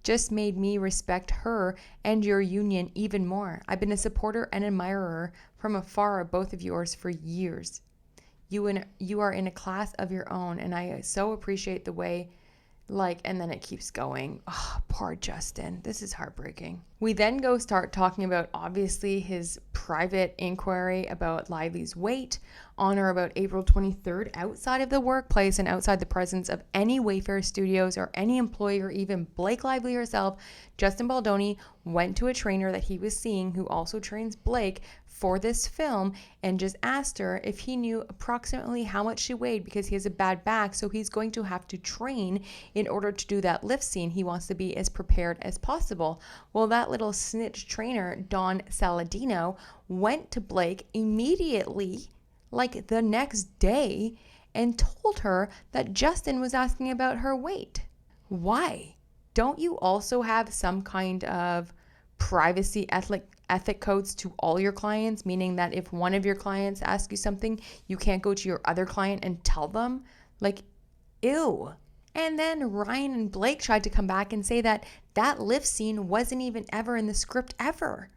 just made me respect her and your union even more. I've been a supporter and admirer from afar of both of yours for years. You are in a class of your own, and I so appreciate the way, and then it keeps going. Oh, poor Justin. This is heartbreaking. We then go start talking about, obviously, his private inquiry about Lively's weight on or about April 23rd outside of the workplace and outside the presence of any Wayfarer Studios or any employee or even Blake Lively herself. Justin Baldoni went to a trainer that he was seeing who also trains Blake for this film and just asked her if he knew approximately how much she weighed, because he has a bad back, so he's going to have to train in order to do that lift scene. He wants to be as prepared as possible. Well, that little snitch trainer, Don Saladino, went to Blake immediately, the next day, and told her that Justin was asking about her weight. Why? Don't you also have some kind of privacy ethic codes to all your clients, meaning that if one of your clients asks you something, you can't go to your other client and tell them? Ew. And then Ryan and Blake tried to come back and say that lift scene wasn't even ever in the script ever.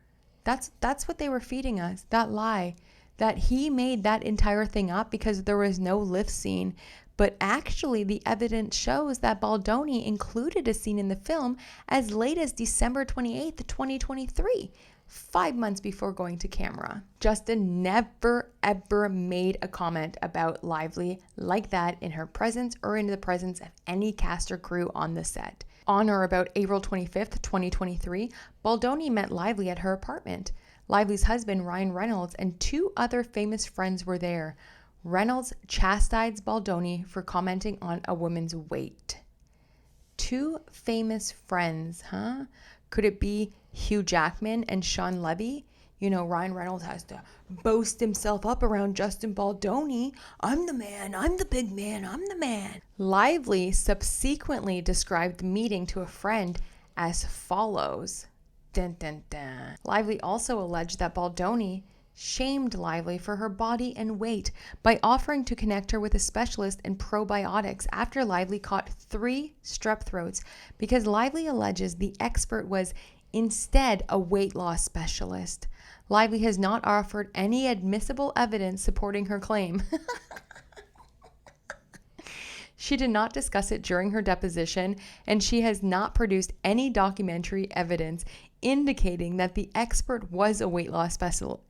That's what they were feeding us, that lie, that he made that entire thing up because there was no lift scene. But actually, the evidence shows that Baldoni included a scene in the film as late as December 28th, 2023, 5 months before going to camera. Justin never, ever made a comment about Lively like that in her presence or in the presence of any cast or crew on the set. On or about April 25th, 2023, Baldoni met Lively at her apartment. Lively's husband, Ryan Reynolds, and 2 other famous friends were there. Reynolds chastised Baldoni for commenting on a woman's weight. 2 famous friends, huh? Could it be Hugh Jackman and Sean Levy? Ryan Reynolds has to boast himself up around Justin Baldoni. I'm the man, I'm the big man, I'm the man. Lively subsequently described the meeting to a friend as follows. Dun, dun, dun. Lively also alleged that Baldoni shamed Lively for her body and weight by offering to connect her with a specialist in probiotics after Lively caught 3 strep throats, because Lively alleges the expert was instead a weight loss specialist. Lively has not offered any admissible evidence supporting her claim. She did not discuss it during her deposition, and she has not produced any documentary evidence indicating that the expert was a weight loss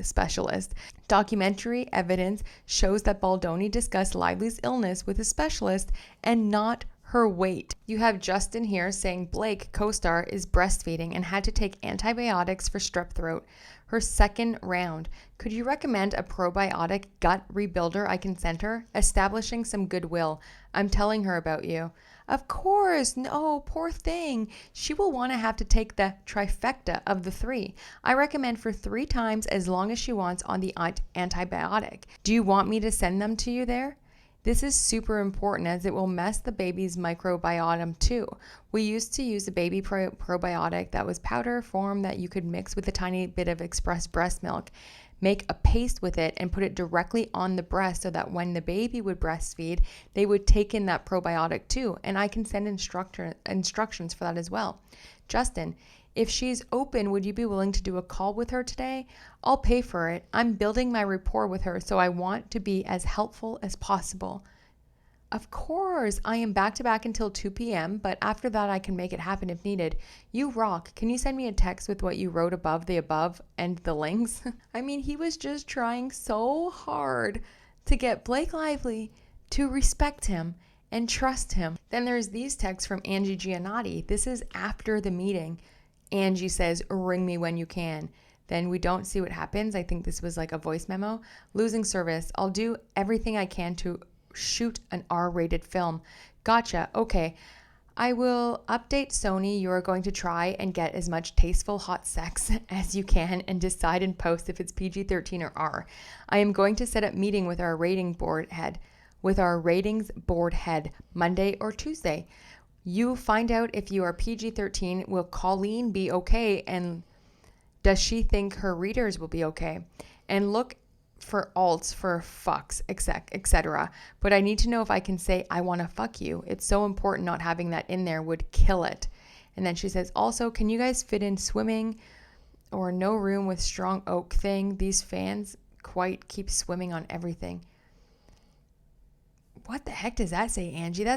specialist. Documentary evidence shows that Baldoni discussed Lively's illness with a specialist and not her weight. You have Justin here saying Blake, co-star, is breastfeeding and had to take antibiotics for strep throat. Her second round. Could you recommend a probiotic gut rebuilder I can send her? Establishing some goodwill. I'm telling her about you. Of course. No, poor thing. She will want to have to take the trifecta of the 3. I recommend for 3 times as long as she wants on the antibiotic. Do you want me to send them to you there? This is super important as it will mess the baby's microbiome too. We used to use a baby probiotic that was powder form that you could mix with a tiny bit of express breast milk. make a paste with it and put it directly on the breast so that when the baby would breastfeed, they would take in that probiotic too. And I can send instructions for that as well. Justin, if she's open, would you be willing to do a call with her today? I'll pay for it. I'm building my rapport with her, so I want to be as helpful as possible. Of course, I am back to back until 2 p.m., but after that I can make it happen if needed. You rock. Can you send me a text with what you wrote above the above and the links? I mean, he was just trying so hard to get Blake Lively to respect him and trust him. Then there's these texts from Angie Giannotti. This is after the meeting. Angie says, ring me when you can. Then we don't see what happens. I think this was like a voice memo. Losing service. I'll do everything I can to shoot an R-rated film. Gotcha. Okay. I will update Sony. You are going to try and get as much tasteful hot sex as you can and decide in post if it's PG-13 or R. I am going to set up meeting with our ratings board head Monday or Tuesday. You find out if you are PG-13. Will Colleen be okay? And does she think her readers will be okay? And look for alts for fucks, etc. But I need to know if I can say I want to fuck you. It's so important. Not having that in there would kill it. And then she says, also, can you guys fit in swimming or no room with strong oak thing? These fans quite keep swimming on everything. What the heck does that say, Angie?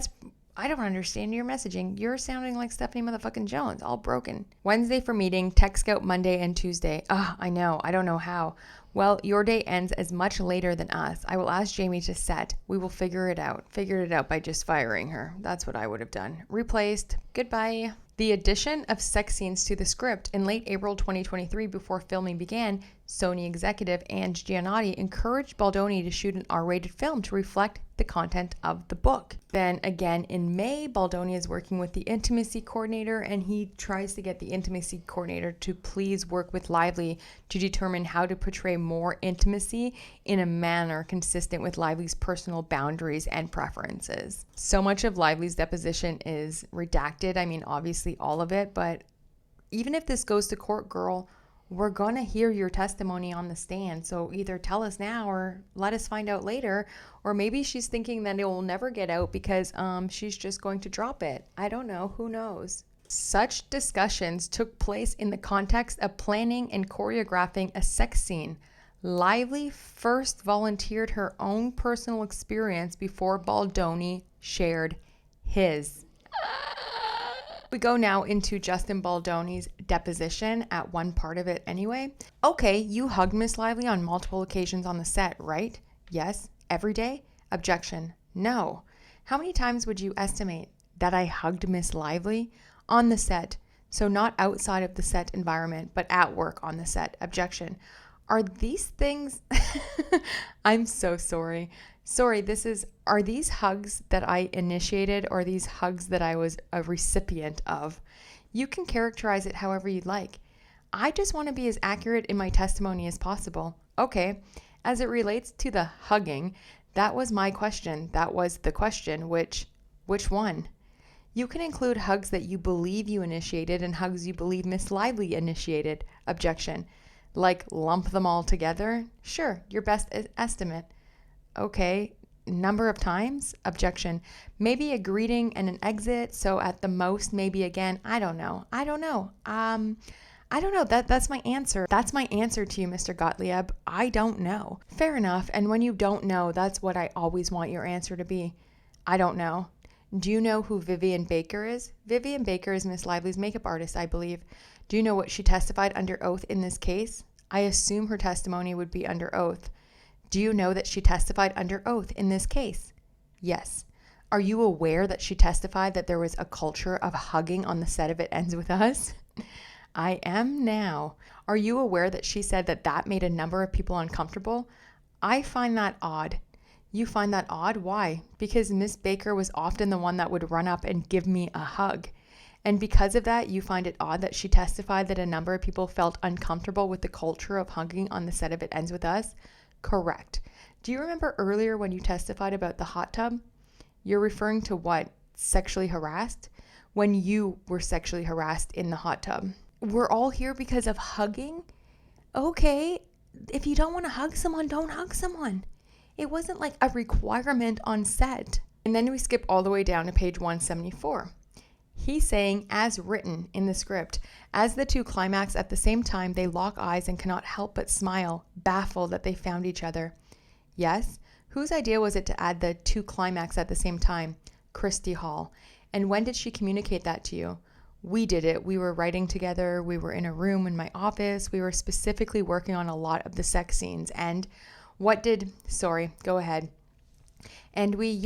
I don't understand your messaging. You're sounding like Stephanie motherfucking Jones, all broken. Wednesday for meeting, tech scout Monday and Tuesday. I know. I don't know how. Well, your day ends as much later than us. I will ask Jamie to set. We will figure it out. Figured it out by just firing her. That's what I would have done. Replaced. Goodbye. The addition of sex scenes to the script in late April 2023 before filming began, Sony executive Angie Giannotti encouraged Baldoni to shoot an R-rated film to reflect the content of the book. Then again in May, Baldoni is working with the intimacy coordinator and he tries to get the intimacy coordinator to please work with Lively to determine how to portray more intimacy in a manner consistent with Lively's personal boundaries and preferences. So much of Lively's deposition is redacted. I mean, obviously all of it, but even if this goes to court, girl, we're going to hear your testimony on the stand. So either tell us now or let us find out later. Or maybe she's thinking that it will never get out because she's just going to drop it. I don't know. Who knows? Such discussions took place in the context of planning and choreographing a sex scene. Lively first volunteered her own personal experience before Baldoni shared his. We go now into Justin Baldoni's deposition at one part of it anyway. Okay, you hugged Miss Lively on multiple occasions on the set, right? Yes. Every day? Objection. No. How many times would you estimate that I hugged Miss Lively? On the set. So not outside of the set environment, but at work on the set. Objection. Are these things... I'm so sorry. Sorry, are these hugs that I initiated or these hugs that I was a recipient of? You can characterize it however you'd like. I just want to be as accurate in my testimony as possible. Okay, as it relates to the hugging, that was my question. That was the question, which one? You can include hugs that you believe you initiated and hugs you believe Miss Lively initiated. Objection. Like lump them all together? Sure, your best estimate. Okay, number of times? Objection. Maybe a greeting and an exit, so at the most, maybe again. I don't know. I don't know. That's my answer. That's my answer to you, Mr. Gottlieb. I don't know. Fair enough. And when you don't know, that's what I always want your answer to be. I don't know. Do you know who Vivian Baker is? Vivian Baker is Miss Lively's makeup artist, I believe. Do you know what she testified under oath in this case? I assume her testimony would be under oath. Do you know that she testified under oath in this case? Yes. Are you aware that she testified that there was a culture of hugging on the set of It Ends With Us? I am now. Are you aware that she said that made a number of people uncomfortable? I find that odd. You find that odd? Why? Because Miss Baker was often the one that would run up and give me a hug. And because of that, you find it odd that she testified that a number of people felt uncomfortable with the culture of hugging on the set of It Ends With Us? Correct. Do you remember earlier when you testified about the hot tub? You're referring to what? Sexually harassed? When you were sexually harassed in the hot tub. We're all here because of hugging? Okay, if you don't want to hug someone, don't hug someone. It wasn't like a requirement on set. And then we skip all the way down to page 174. He's saying, as written in the script, as the two climax at the same time, they lock eyes and cannot help but smile, baffled that they found each other. Yes? Whose idea was it to add the two climax at the same time? Christy Hall. And when did she communicate that to you? We did it. We were writing together. We were in a room in my office. We were specifically working on a lot of the sex scenes. And go ahead. And we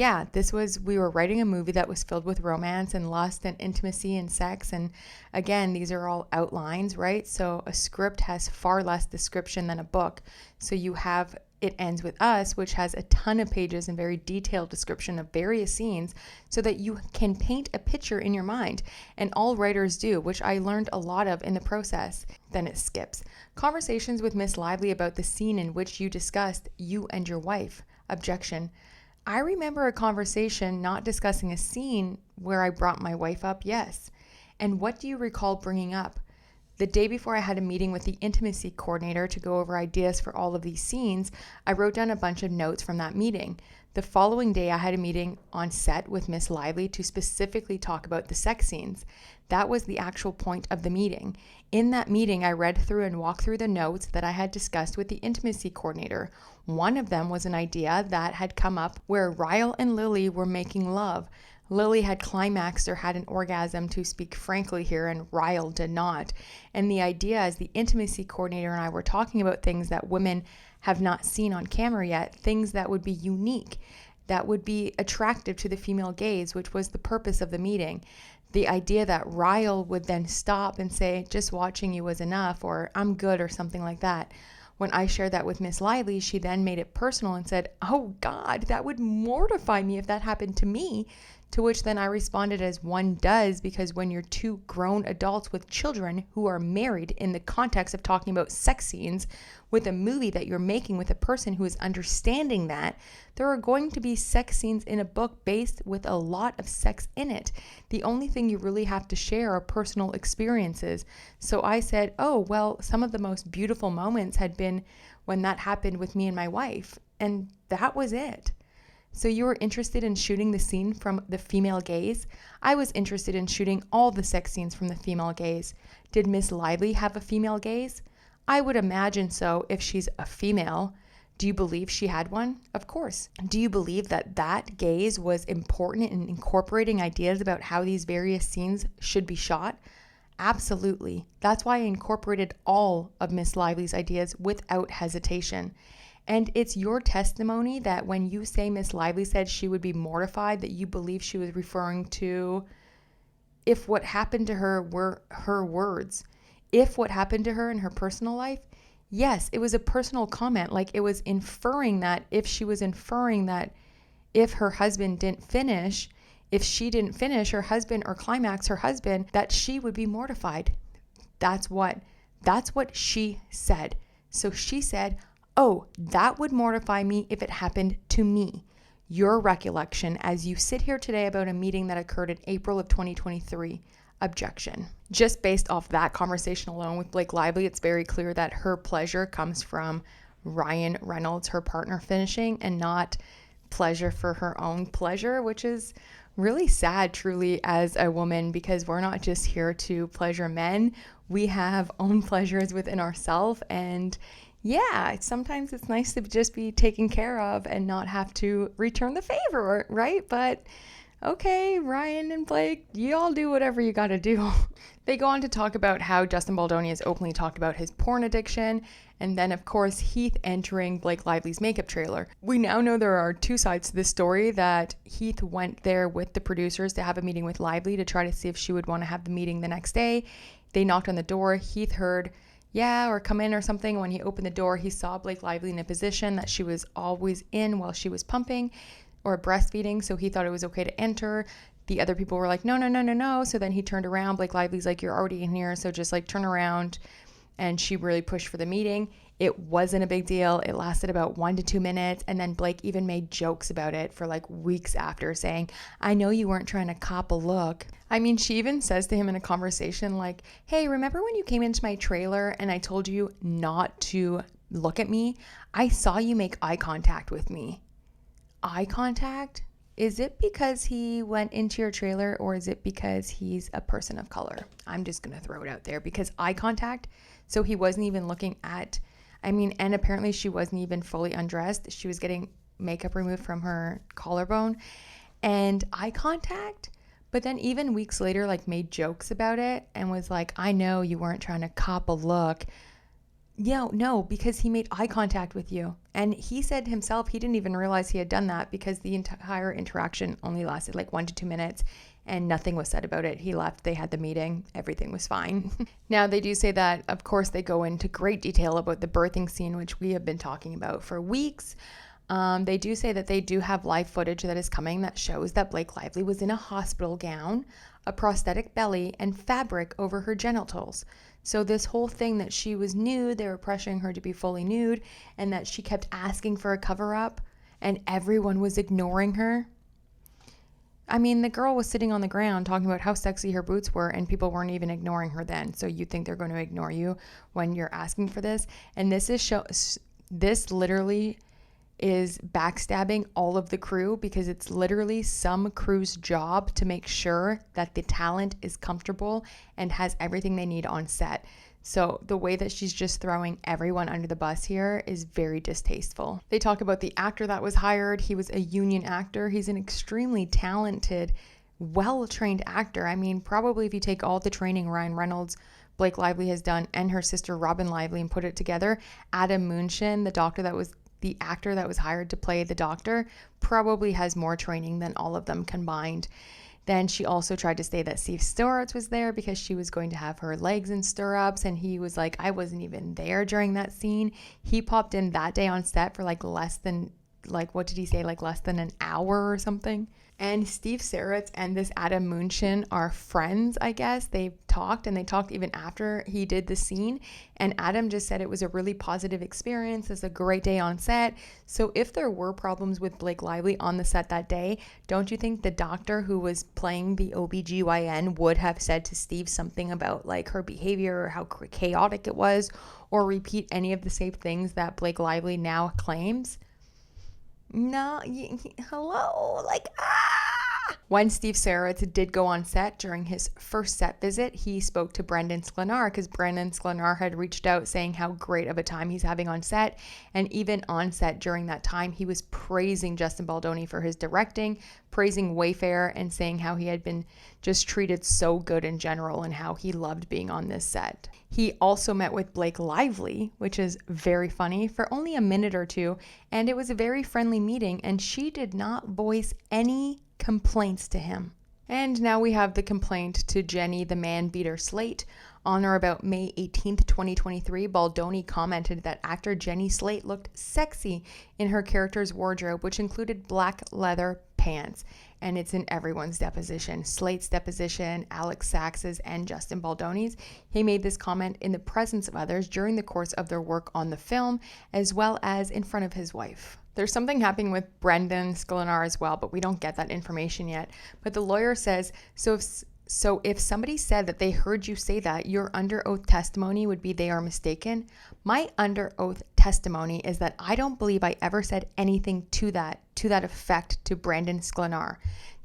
were writing a movie that was filled with romance and lust and intimacy and sex. And again, these are all outlines, right? So a script has far less description than a book. So you have It Ends With Us, which has a ton of pages and very detailed description of various scenes so that you can paint a picture in your mind. And all writers do, which I learned a lot of in the process. Then it skips. Conversations with Miss Lively about the scene in which you discussed you and your wife. Objection. I remember a conversation not discussing a scene where I brought my wife up, yes. And what do you recall bringing up? The day before I had a meeting with the intimacy coordinator to go over ideas for all of these scenes, I wrote down a bunch of notes from that meeting. The following day, I had a meeting on set with Miss Lively to specifically talk about the sex scenes. That was the actual point of the meeting. In that meeting, I read through and walked through the notes that I had discussed with the intimacy coordinator. One of them was an idea that had come up where Ryle and Lily were making love. Lily had climaxed or had an orgasm, to speak frankly here, and Ryle did not. And the idea is the intimacy coordinator and I were talking about things that women have not seen on camera yet, things that would be unique, that would be attractive to the female gaze, which was the purpose of the meeting. The idea that Ryle would then stop and say, just watching you was enough, or I'm good, or something like that. When I shared that with Miss Lively, she then made it personal and said, oh God, that would mortify me if that happened to me. To which then I responded as one does, because when you're two grown adults with children who are married in the context of talking about sex scenes with a movie that you're making with a person who is understanding that, there are going to be sex scenes in a book based with a lot of sex in it. The only thing you really have to share are personal experiences. So I said, oh, well, some of the most beautiful moments had been when that happened with me and my wife. And that was it. So you were interested in shooting the scene from the female gaze? I was interested in shooting all the sex scenes from the female gaze. Did Miss Lively have a female gaze? I would imagine so if she's a female. Do you believe she had one? Of course. Do you believe that that gaze was important in incorporating ideas about how these various scenes should be shot? Absolutely. That's why I incorporated all of Miss Lively's ideas without hesitation. And it's your testimony that when you say Miss Lively said she would be mortified, that you believe she was referring to if what happened to her were her words. If what happened to her in her personal life, yes, it was a personal comment. Like it was inferring that if she was inferring that if her husband didn't finish, if she didn't finish her husband or climax her husband, that she would be mortified. That's what she said. So she said, oh, that would mortify me if it happened to me. Your recollection as you sit here today about a meeting that occurred in April of 2023. Objection. Just based off that conversation alone with Blake Lively, it's very clear that her pleasure comes from Ryan Reynolds, her partner, finishing, and not pleasure for her own pleasure, which is really sad, truly, as a woman, because we're not just here to pleasure men. We have own pleasures within ourselves, and yeah, sometimes it's nice to just be taken care of and not have to return the favor, right? But okay, Ryan and Blake, you all do whatever you gotta do. They go on to talk about how Justin Baldoni has openly talked about his porn addiction, and then of course Heath entering Blake Lively's makeup trailer. We now know there are two sides to this story, that Heath went there with the producers to have a meeting with Lively to try to see if she would want to have the meeting the next day. They knocked on the door. Heath heard yeah, or come in or something. When he opened the door, he saw Blake Lively in a position that she was always in while she was pumping or breastfeeding, so he thought it was okay to enter. The other people were like, no. So then he turned around. Blake Lively's like, you're already in here, so just like turn around. And she really pushed for the meeting. It wasn't a big deal. It lasted about 1 to 2 minutes. And then Blake even made jokes about it for like weeks after, saying, I know you weren't trying to cop a look. I mean, she even says to him in a conversation like, hey, remember when you came into my trailer and I told you not to look at me. I saw you make eye contact with me. Eye contact? Is it because he went into your trailer, or is it because he's a person of color? I'm just going to throw it out there, because eye contact, so he wasn't even looking at, and apparently she wasn't even fully undressed. She was getting makeup removed from her collarbone, and eye contact. But then even weeks later, like, made jokes about it and was like, I know you weren't trying to cop a look. Yeah, no, because he made eye contact with you. And he said himself he didn't even realize he had done that, because the entire interaction only lasted like 1 to 2 minutes and nothing was said about it. He left, they had the meeting, everything was fine. Now, they do say that, of course, they go into great detail about the birthing scene, which we have been talking about for weeks. They do say that they do have live footage that is coming that shows that Blake Lively was in a hospital gown, a prosthetic belly, and fabric over her genitals. So this whole thing that she was nude, they were pressuring her to be fully nude, and that she kept asking for a cover-up, and everyone was ignoring her. The girl was sitting on the ground talking about how sexy her boots were, and people weren't even ignoring her then. So you think they're going to ignore you when you're asking for this? And this literally is backstabbing all of the crew, because it's literally some crew's job to make sure that the talent is comfortable and has everything they need on set. So the way that she's just throwing everyone under the bus here is very distasteful. They talk about the actor that was hired. He was a union actor. He's an extremely talented, well-trained actor. Probably if you take all the training Ryan Reynolds, Blake Lively has done, and her sister Robin Lively, and put it together, Adam Munshin, the actor that was hired to play the doctor, probably has more training than all of them combined. Then she also tried to say that Steve Sturrett was there because she was going to have her legs in stirrups, and he was like, I wasn't even there during that scene. He popped in that day on set for less than an hour or something. And Steve Sturrett and this Adam Munshin are friends, I guess. They talked even after he did the scene. And Adam just said it was a really positive experience. It's a great day on set. So if there were problems with Blake Lively on the set that day, don't you think the doctor who was playing the OBGYN would have said to Steve something about her behavior or how chaotic it was, or repeat any of the same things that Blake Lively now claims? No, hello, When Steve Sturrett did go on set during his first set visit, he spoke to Brendan Sklenar, because Brendan Sklenar had reached out saying how great of a time he's having on set. And even on set during that time, he was praising Justin Baldoni for his directing, praising Wayfarer, and saying how he had been just treated so good in general and how he loved being on this set. He also met with Blake Lively, which is very funny, for only a minute or two, and it was a very friendly meeting, and she did not voice any complaints to him. And now we have the complaint to Jenny the Man Beater Slate. On or about May 18th, 2023, Baldoni commented that actor Jenny Slate looked sexy in her character's wardrobe, which included black leather pants. And it's in everyone's deposition. Slate's deposition, Alex Sachs's, and Justin Baldoni's. He made this comment in the presence of others during the course of their work on the film, as well as in front of his wife. There's something happening with Brendan Sklenar as well, but we don't get that information yet. But the lawyer says, so if somebody said that they heard you say that, your under oath testimony would be they are mistaken. My under oath testimony is that I don't believe I ever said anything to that effect to Brendan Sklenar.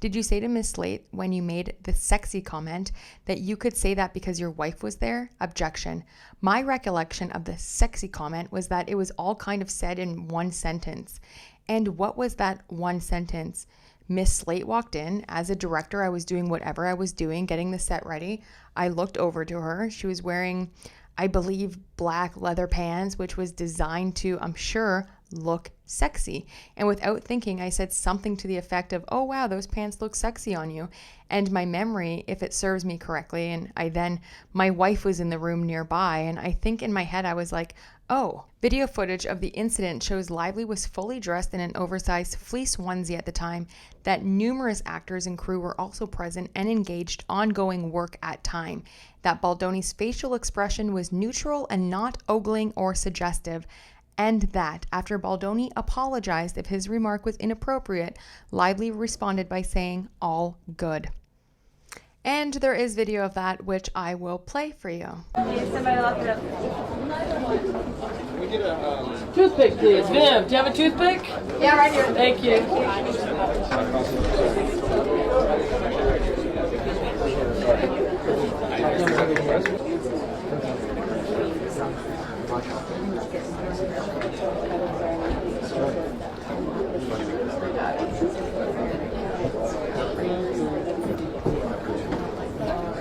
Did you say to Miss Slate when you made the sexy comment that you could say that because your wife was there? Objection. My recollection of the sexy comment was that it was all kind of said in one sentence. And what was that one sentence? Miss Slate walked in. As a director, I was doing whatever I was doing, getting the set ready. I looked over to her. She was wearing, I believe, black leather pants, which was designed to, I'm sure, look sexy. And without thinking, I said something to the effect of, oh wow, those pants look sexy on you. And my memory, if it serves me correctly, and my wife was in the room nearby, and I think in my head I was like, oh. Video footage of the incident shows Lively was fully dressed in an oversized fleece onesie at the time, that numerous actors and crew were also present and engaged ongoing work at time, that Baldoni's facial expression was neutral and not ogling or suggestive, and that after Baldoni apologized if his remark was inappropriate, Lively responded by saying, all good. And there is video of that, which I will play for you. Somebody lock it up. Toothpick, please. Viv, do you have a toothpick? Yeah, right here. Thank you.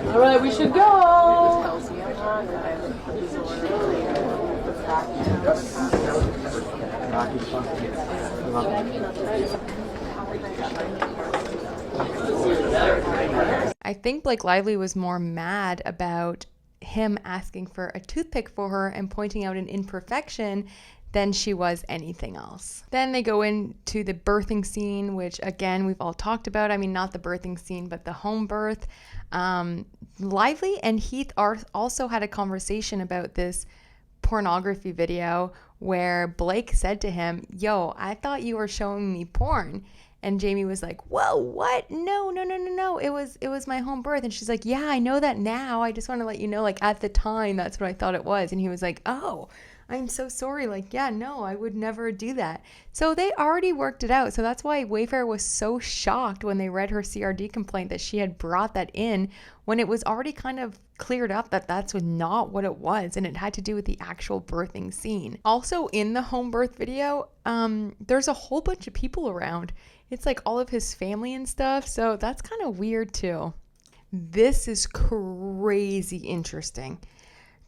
All right, we should go. I think Blake Lively was more mad about him asking for a toothpick for her and pointing out an imperfection than she was anything else. Then they go into the birthing scene, which again, we've all talked about. I mean, not the birthing scene, but the home birth. Lively and Heath also had a conversation about this pornography video where Blake said to him, "Yo, I thought you were showing me porn." And Jamie was like, "Whoa, what? No. It was my home birth." And she's like, "Yeah, I know that now. I just want to let you know, like, at the time, that's what I thought it was." And he was like, "Oh, I'm so sorry. Like, yeah, no, I would never do that." So they already worked it out. So that's why Wayfarer was so shocked when they read her CRD complaint that she had brought that in when it was already kind of cleared up that that's not what it was, and it had to do with the actual birthing scene. Also in the home birth video, there's a whole bunch of people around. It's like all of his family and stuff, so that's kind of weird too. This is crazy interesting.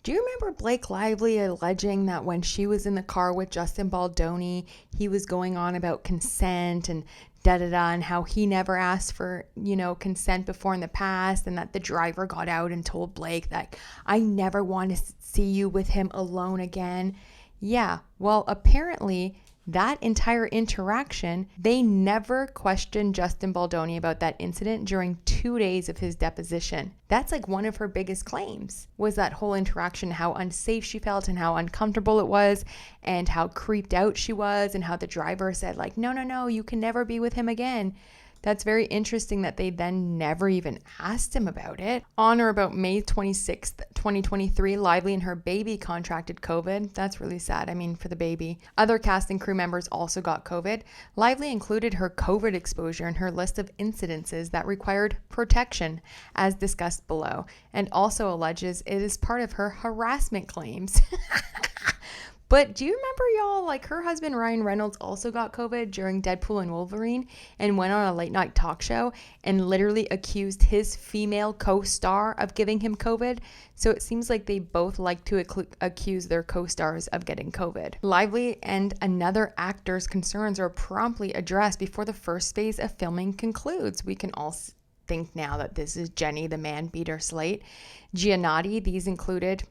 Do you remember Blake Lively alleging that when she was in the car with Justin Baldoni, he was going on about consent and da-da-da, and how he never asked for, consent before in the past, and that the driver got out and told Blake that, "I never want to see you with him alone again"? Yeah, well, apparently that entire interaction, they never questioned Justin Baldoni about that incident during 2 days of his deposition. That's like one of her biggest claims, was that whole interaction, how unsafe she felt and how uncomfortable it was and how creeped out she was, and how the driver said like, no, you can never be with him again. That's very interesting that they then never even asked him about it. On or about May 26th, 2023, Lively and her baby contracted COVID. That's really sad, for the baby. Other cast and crew members also got COVID. Lively included her COVID exposure in her list of incidences that required protection, as discussed below, and also alleges it is part of her harassment claims. But do you remember, y'all, like her husband Ryan Reynolds also got COVID during Deadpool and Wolverine and went on a late night talk show and literally accused his female co-star of giving him COVID. So it seems like they both like to accuse their co-stars of getting COVID. Lively and another actor's concerns are promptly addressed before the first phase of filming concludes. We can all think now that this is Jenny, the man beater slate. Giannotti, these included...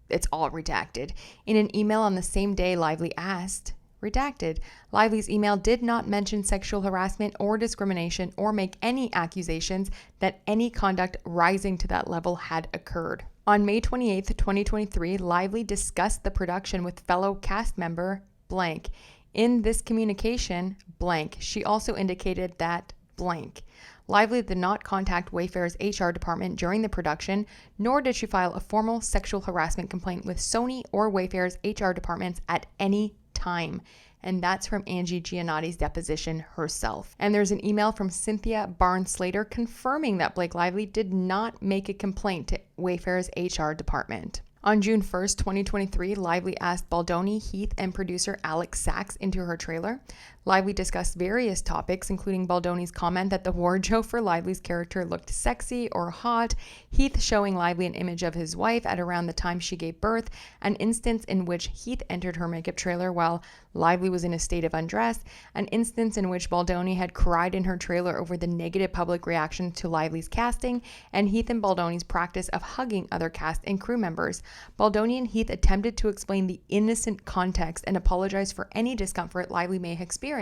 It's all redacted. In an email on the same day, Lively asked, redacted. Lively's email did not mention sexual harassment or discrimination or make any accusations that any conduct rising to that level had occurred. On May 28th, 2023, Lively discussed the production with fellow cast member blank. In this communication, blank, she also indicated that blank. Lively did not contact Wayfarer's HR department during the production, nor did she file a formal sexual harassment complaint with Sony or Wayfarer's HR departments at any time. And that's from Angie Giannotti's deposition herself. And there's an email from Cynthia Barnes-Slater confirming that Blake Lively did not make a complaint to Wayfarer's HR department. On June 1st, 2023, Lively asked Baldoni, Heath, and producer Alex Sachs into her trailer. Lively discussed various topics, including Baldoni's comment that the wardrobe for Lively's character looked sexy or hot, Heath showing Lively an image of his wife at around the time she gave birth, an instance in which Heath entered her makeup trailer while Lively was in a state of undress, an instance in which Baldoni had cried in her trailer over the negative public reaction to Lively's casting, and Heath and Baldoni's practice of hugging other cast and crew members. Baldoni and Heath attempted to explain the innocent context and apologize for any discomfort Lively may have experienced.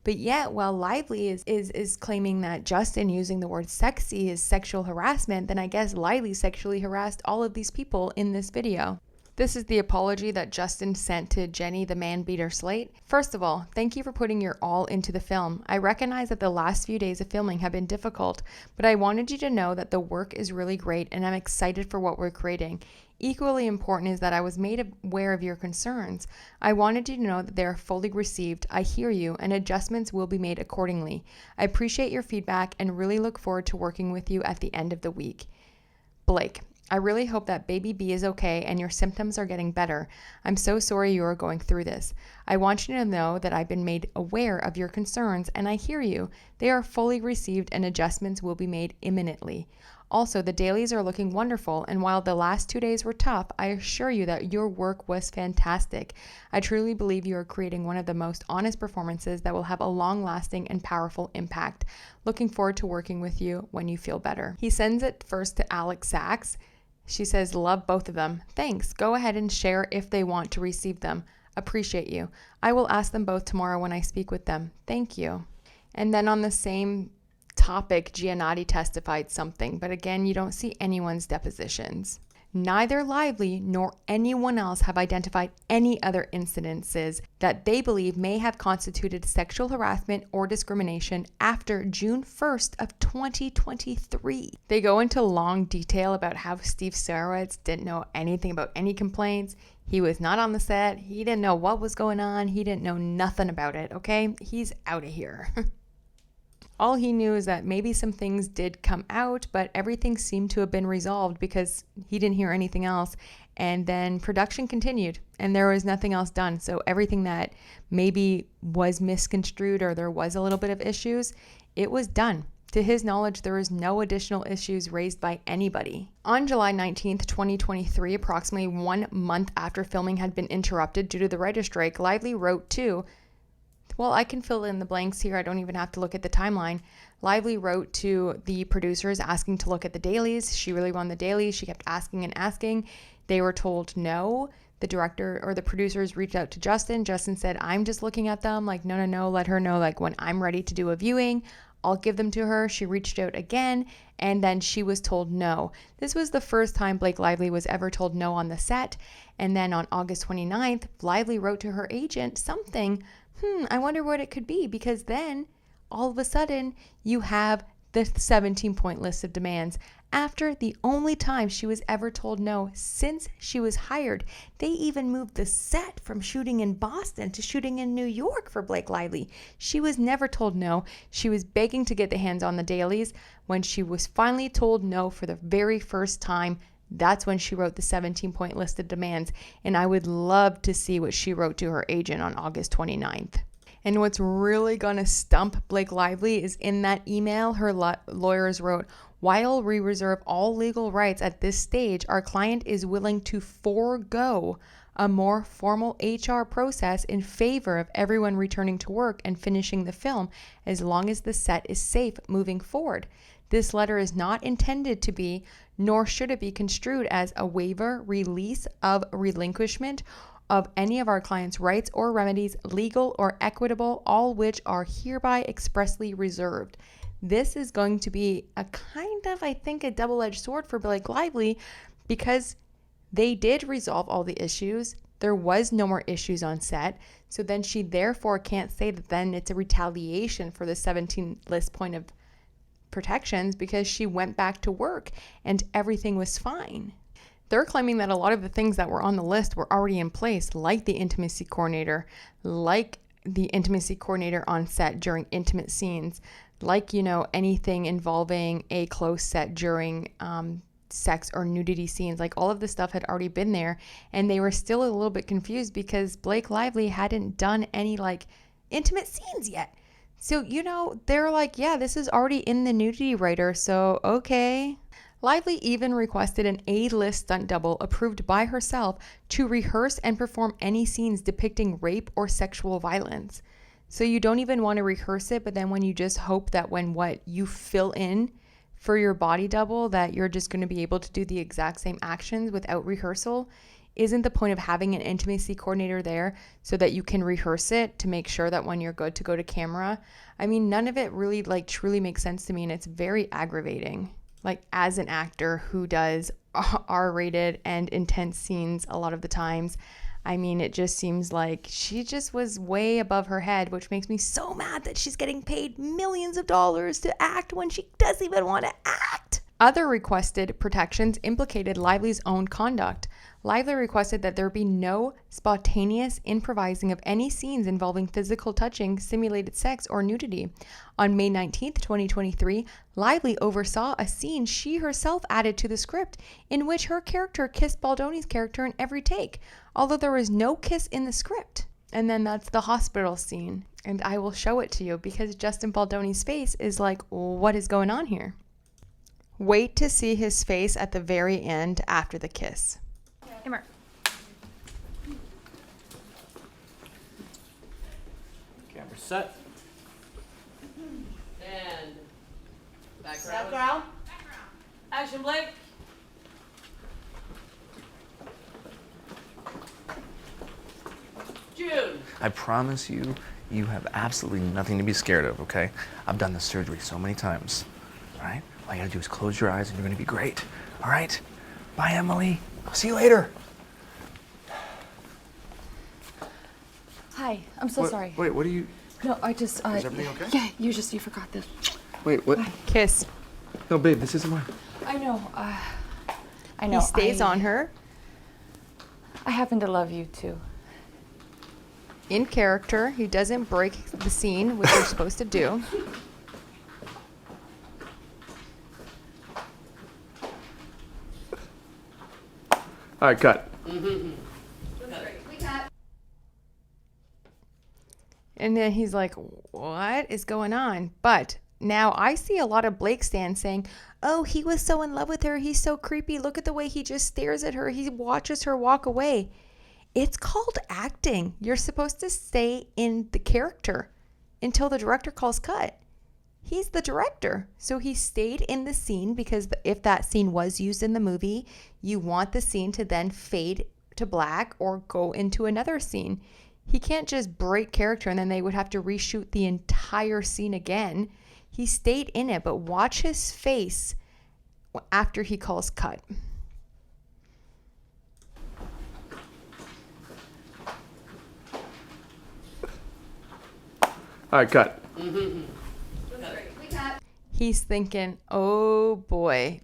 But yet, while Lively is claiming that Justin using the word sexy is sexual harassment, then I guess Lively sexually harassed all of these people in this video. This is the apology that Justin sent to Jenny, the man-beater Slate. First of all, thank you for putting your all into the film. I recognize that the last few days of filming have been difficult, but I wanted you to know that the work is really great and I'm excited for what we're creating. Equally important is that I was made aware of your concerns. I wanted you to know that they are fully received. I hear you, and adjustments will be made accordingly. I appreciate your feedback and really look forward to working with you at the end of the week. Blake, I really hope that baby B is okay and your symptoms are getting better. I'm so sorry you are going through this. I want you to know that I've been made aware of your concerns and I hear you. They are fully received and adjustments will be made imminently. Also, the dailies are looking wonderful, and while the last 2 days were tough, I assure you that your work was fantastic. I truly believe you are creating one of the most honest performances that will have a long-lasting and powerful impact. Looking forward to working with you when you feel better. He sends it first to Alex Sachs. She says, love both of them. Thanks. Go ahead and share if they want to receive them. Appreciate you. I will ask them both tomorrow when I speak with them. Thank you. And then on the same topic, Giannotti testified something, but again, you don't see anyone's depositions. Neither Lively nor anyone else have identified any other incidences that they believe may have constituted sexual harassment or discrimination after June 1st of 2023. They go into long detail about how Steve Sarowitz didn't know anything about any complaints. He was not on the set. He didn't know what was going on. He didn't know nothing about it, okay? He's out of here. All he knew is that maybe some things did come out, but everything seemed to have been resolved because he didn't hear anything else. And then production continued and there was nothing else done. So everything that maybe was misconstrued or there was a little bit of issues, it was done. To his knowledge, there was no additional issues raised by anybody. On July 19th, 2023, approximately 1 month after filming had been interrupted due to the writer's strike, Lively wrote to Well, I can fill in the blanks here. I don't even have to look at the timeline. Lively wrote to the producers asking to look at the dailies. She really wanted the dailies. She kept asking and asking. They were told no. The director or the producers reached out to Justin. Justin said, I'm just looking at them. Like, no, let her know. Like, when I'm ready to do a viewing, I'll give them to her. She reached out again, and then she was told no. This was the first time Blake Lively was ever told no on the set. And then on August 29th, Lively wrote to her agent something. I wonder what it could be, because then all of a sudden you have the 17-point list of demands after the only time she was ever told no since she was hired. They even moved the set from shooting in Boston to shooting in New York for Blake Lively. She was never told no. She was begging to get the hands on the dailies. When she was finally told no for the very first time, that's when she wrote the 17-point list of demands, and I would love to see what she wrote to her agent on August 29th. And what's really going to stump Blake Lively is in that email her lawyers wrote, while we reserve all legal rights at this stage, our client is willing to forego a more formal HR process in favor of everyone returning to work and finishing the film as long as the set is safe moving forward. This letter is not intended to be, nor should it be construed as a waiver, release of relinquishment of any of our clients' rights or remedies, legal or equitable, all which are hereby expressly reserved. This is going to be a kind of, I think, a double-edged sword for Blake Lively, because they did resolve all the issues. There was no more issues on set. So then she therefore can't say that then it's a retaliation for the 17 list point of protections, because she went back to work and everything was fine. They're claiming that a lot of the things that were on the list were already in place, like the intimacy coordinator, like the intimacy coordinator on set during intimate scenes, like, anything involving a close set during sex or nudity scenes. Like, all of this stuff had already been there, and they were still a little bit confused because Blake Lively hadn't done any intimate scenes yet. So, they're like, yeah, this is already in the nudity writer, so okay. Lively even requested an A-list stunt double approved by herself to rehearse and perform any scenes depicting rape or sexual violence. So you don't even want to rehearse it, but then when you just hope that when you fill in for your body double, that you're just going to be able to do the exact same actions without rehearsal. Isn't the point of having an intimacy coordinator there so that you can rehearse it to make sure that when you're good to go to camera? I mean, none of it really truly makes sense to me, and it's very aggravating. As an actor who does R-rated and intense scenes a lot of the times. I mean, it just seems like she just was way above her head, which makes me so mad that she's getting paid millions of dollars to act when she doesn't even want to act. Other requested protections implicated Lively's own conduct. Lively requested that there be no spontaneous improvising of any scenes involving physical touching, simulated sex, or nudity. On May 19, 2023, Lively oversaw a scene she herself added to the script in which her character kissed Baldoni's character in every take, although there was no kiss in the script. And then that's the hospital scene. And I will show it to you because Justin Baldoni's face is like, what is going on here? Wait to see his face at the very end after the kiss. Hey, Mark. Camera set. And background. Action, Blake. June. I promise you, you have absolutely nothing to be scared of, okay? I've done this surgery so many times, all right? All you gotta do is close your eyes and you're gonna be great, all right? Bye, Emily. I'll see you later. Hi, I'm so sorry. Wait, what are you... No, I just, Is everything okay? Yeah, you forgot this. Wait, what? Kiss. No, babe, this isn't mine. I know, I know. He stays on her. I happen to love you, too. In character, he doesn't break the scene, which they're supposed to do. All right, cut. And then he's like, what is going on? But now I see a lot of Blake stands saying, oh, he was so in love with her. He's so creepy. Look at the way he just stares at her. He watches her walk away. It's called acting. You're supposed to stay in the character until the director calls cut. He's the director. So he stayed in the scene because if that scene was used in the movie, you want the scene to then fade to black or go into another scene. He can't just break character and then they would have to reshoot the entire scene again. He stayed in it, but watch his face after he calls cut. All right, cut. He's thinking, oh boy.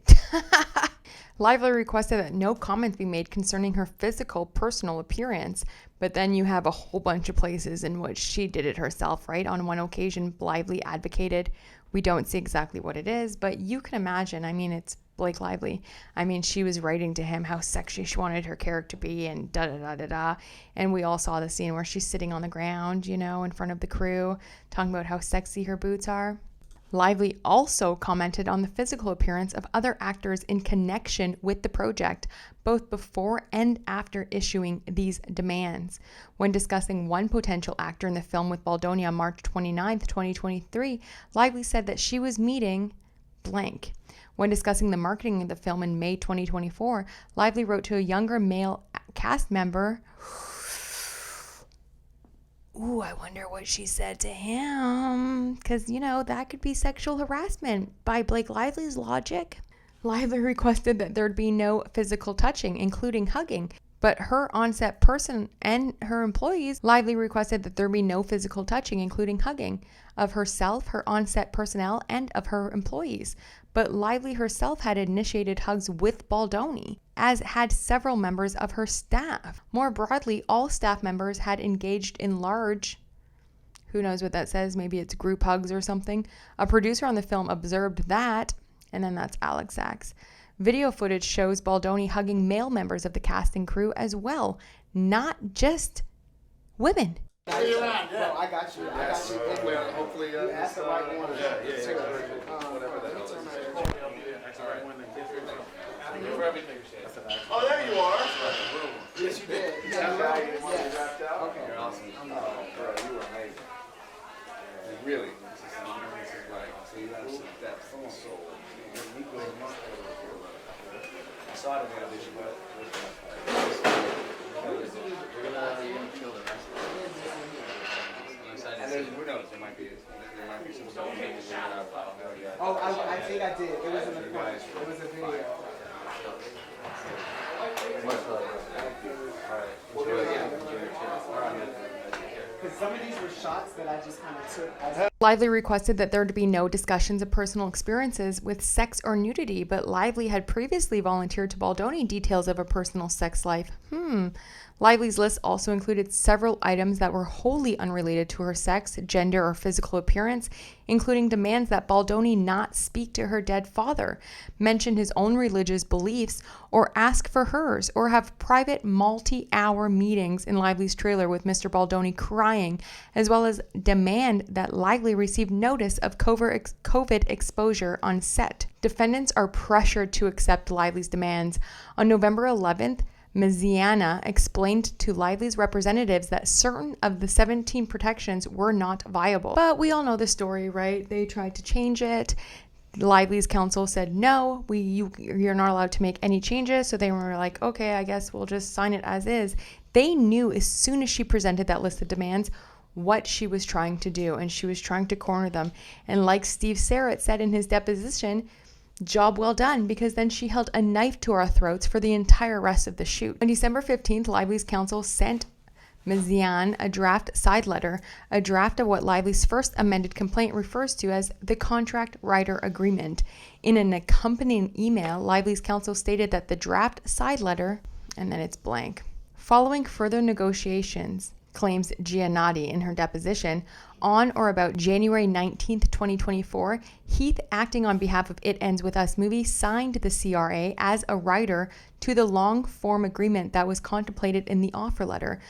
Lively requested that no comments be made concerning her physical, personal appearance, but then you have a whole bunch of places in which she did it herself, right? On one occasion, Lively advocated. We don't see exactly what it is, but you can imagine. I mean, it's Blake Lively. I mean, she was writing to him how sexy she wanted her character to be and da-da-da-da-da. And we all saw the scene where she's sitting on the ground, you know, in front of the crew, talking about how sexy her boots are. Lively also commented on the physical appearance of other actors in connection with the project, both before and after issuing these demands. When discussing one potential actor in the film with Baldoni on March 29th, 2023, Lively said that she was meeting blank. When discussing the marketing of the film in May 2024, Lively wrote to a younger male cast member, ooh, I wonder what she said to him. Because, you know, that could be sexual harassment by Blake Lively's logic. Lively requested that there'd be no physical touching, including hugging. But her on-set person and her employees, Lively requested that there be no physical touching, including hugging, of herself, her on-set personnel, and of her employees. But Lively herself had initiated hugs with Baldoni, as had several members of her staff. More broadly, all staff members had engaged in large, who knows what that says, maybe it's group hugs or something. A producer on the film observed that, and then that's Alex Sachs. Video footage shows Baldoni hugging male members of the cast and crew as well, not just women. No, I got you. Hopefully, you asked the right one. Oh, there you are. Yes, you did. Okay. You're awesome. Bro, you were amazing. Really. This is like, so you have some depth in the soul. I saw it in the audition, but you're gonna kill the rest of it. And there's, who knows, there might be some stuff. Oh, I think I did. It was in the front. It was a video. Much love. Thank you. All right. Enjoy again. Enjoy your chance. All right, man. Because some of these were shots that I just kind of took as Lively requested that there to be no discussions of personal experiences with sex or nudity, but Lively had previously volunteered to Baldoni details of a personal sex life. Lively's list also included several items that were wholly unrelated to her sex, gender, or physical appearance, including demands that Baldoni not speak to her dead father, mention his own religious beliefs, or ask for hers, or have private multi-hour meetings in Lively's trailer with Mr. Baldoni crying, as well as demand that Lively receive notice of COVID exposure on set. Defendants are pressured to accept Lively's demands. On November 11th, Magnan explained to Lively's representatives that certain of the 17 protections were not viable. But we all know the story, right? They tried to change it. Lively's counsel said, no, you're not allowed to make any changes. So they were like, okay, I guess we'll just sign it as is. They knew as soon as she presented that list of demands what she was trying to do, and she was trying to corner them. And like Steve Sarrett said in his deposition, job well done, because then she held a knife to our throats for the entire rest of the shoot. On December 15th, Lively's counsel sent Magnan a draft side letter, a draft of what Lively's first amended complaint refers to as the contract writer agreement. In an accompanying email, Lively's counsel stated that the draft side letter, and then it's blank. Following further negotiations, claims Giannotti in her deposition, on or about January 19th, 2024, Heath, acting on behalf of It Ends With Us movie, signed the CRA as a writer to the long-form agreement that was contemplated in the offer letter,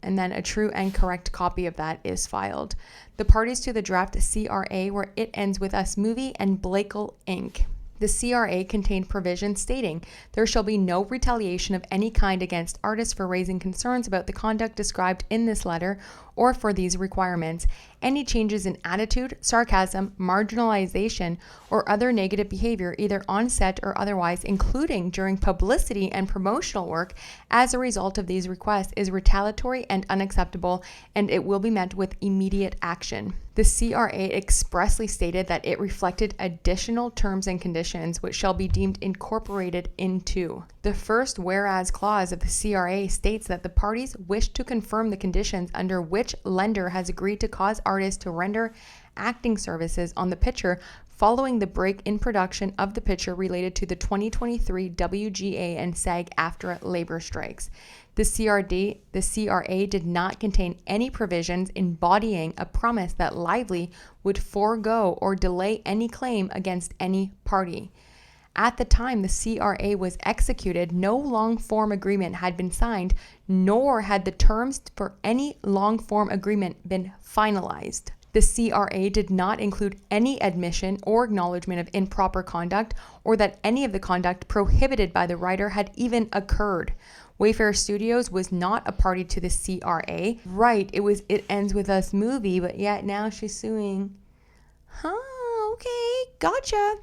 and then a true and correct copy of that is filed. The parties to the draft CRA were It Ends With Us movie and Blakel Inc. The CRA contained provisions stating there shall be no retaliation of any kind against artists for raising concerns about the conduct described in this letter or for these requirements. Any changes in attitude, sarcasm, marginalization, or other negative behavior, either on set or otherwise, including during publicity and promotional work, as a result of these requests, is retaliatory and unacceptable, and it will be met with immediate action. The CRA expressly stated that it reflected additional terms and conditions which shall be deemed incorporated into. The first whereas clause of the CRA states that the parties wish to confirm the conditions under which lender has agreed to cause artists to render acting services on the picture following the break in production of the picture related to the 2023 WGA and SAG-AFTRA labor strikes. The CRA did not contain any provisions embodying a promise that Lively would forego or delay any claim against any party. At the time the CRA was executed, no long-form agreement had been signed, nor had the terms for any long-form agreement been finalized. The CRA did not include any admission or acknowledgement of improper conduct, or that any of the conduct prohibited by the writer had even occurred. Wayfarer Studios was not a party to the CRA. Right, it was It Ends With Us movie, but yet now she's suing. Okay, gotcha.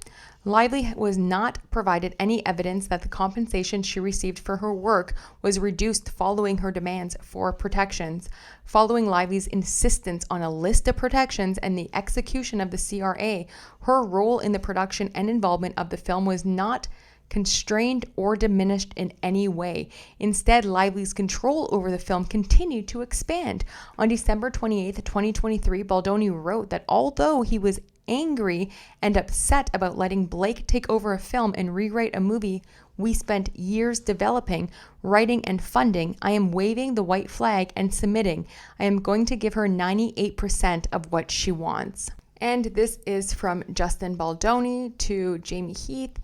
Lively was not provided any evidence that the compensation she received for her work was reduced following her demands for protections. Following Lively's insistence on a list of protections and the execution of the CRA, her role in the production and involvement of the film was not constrained or diminished in any way. Instead, Lively's control over the film continued to expand. On December 28th, 2023, Baldoni wrote that although he was angry and upset about letting Blake take over a film and rewrite a movie we spent years developing, writing, and funding, I am waving the white flag and submitting. I am going to give her 98% of what she wants. And this is from Justin Baldoni to Jamie Heath.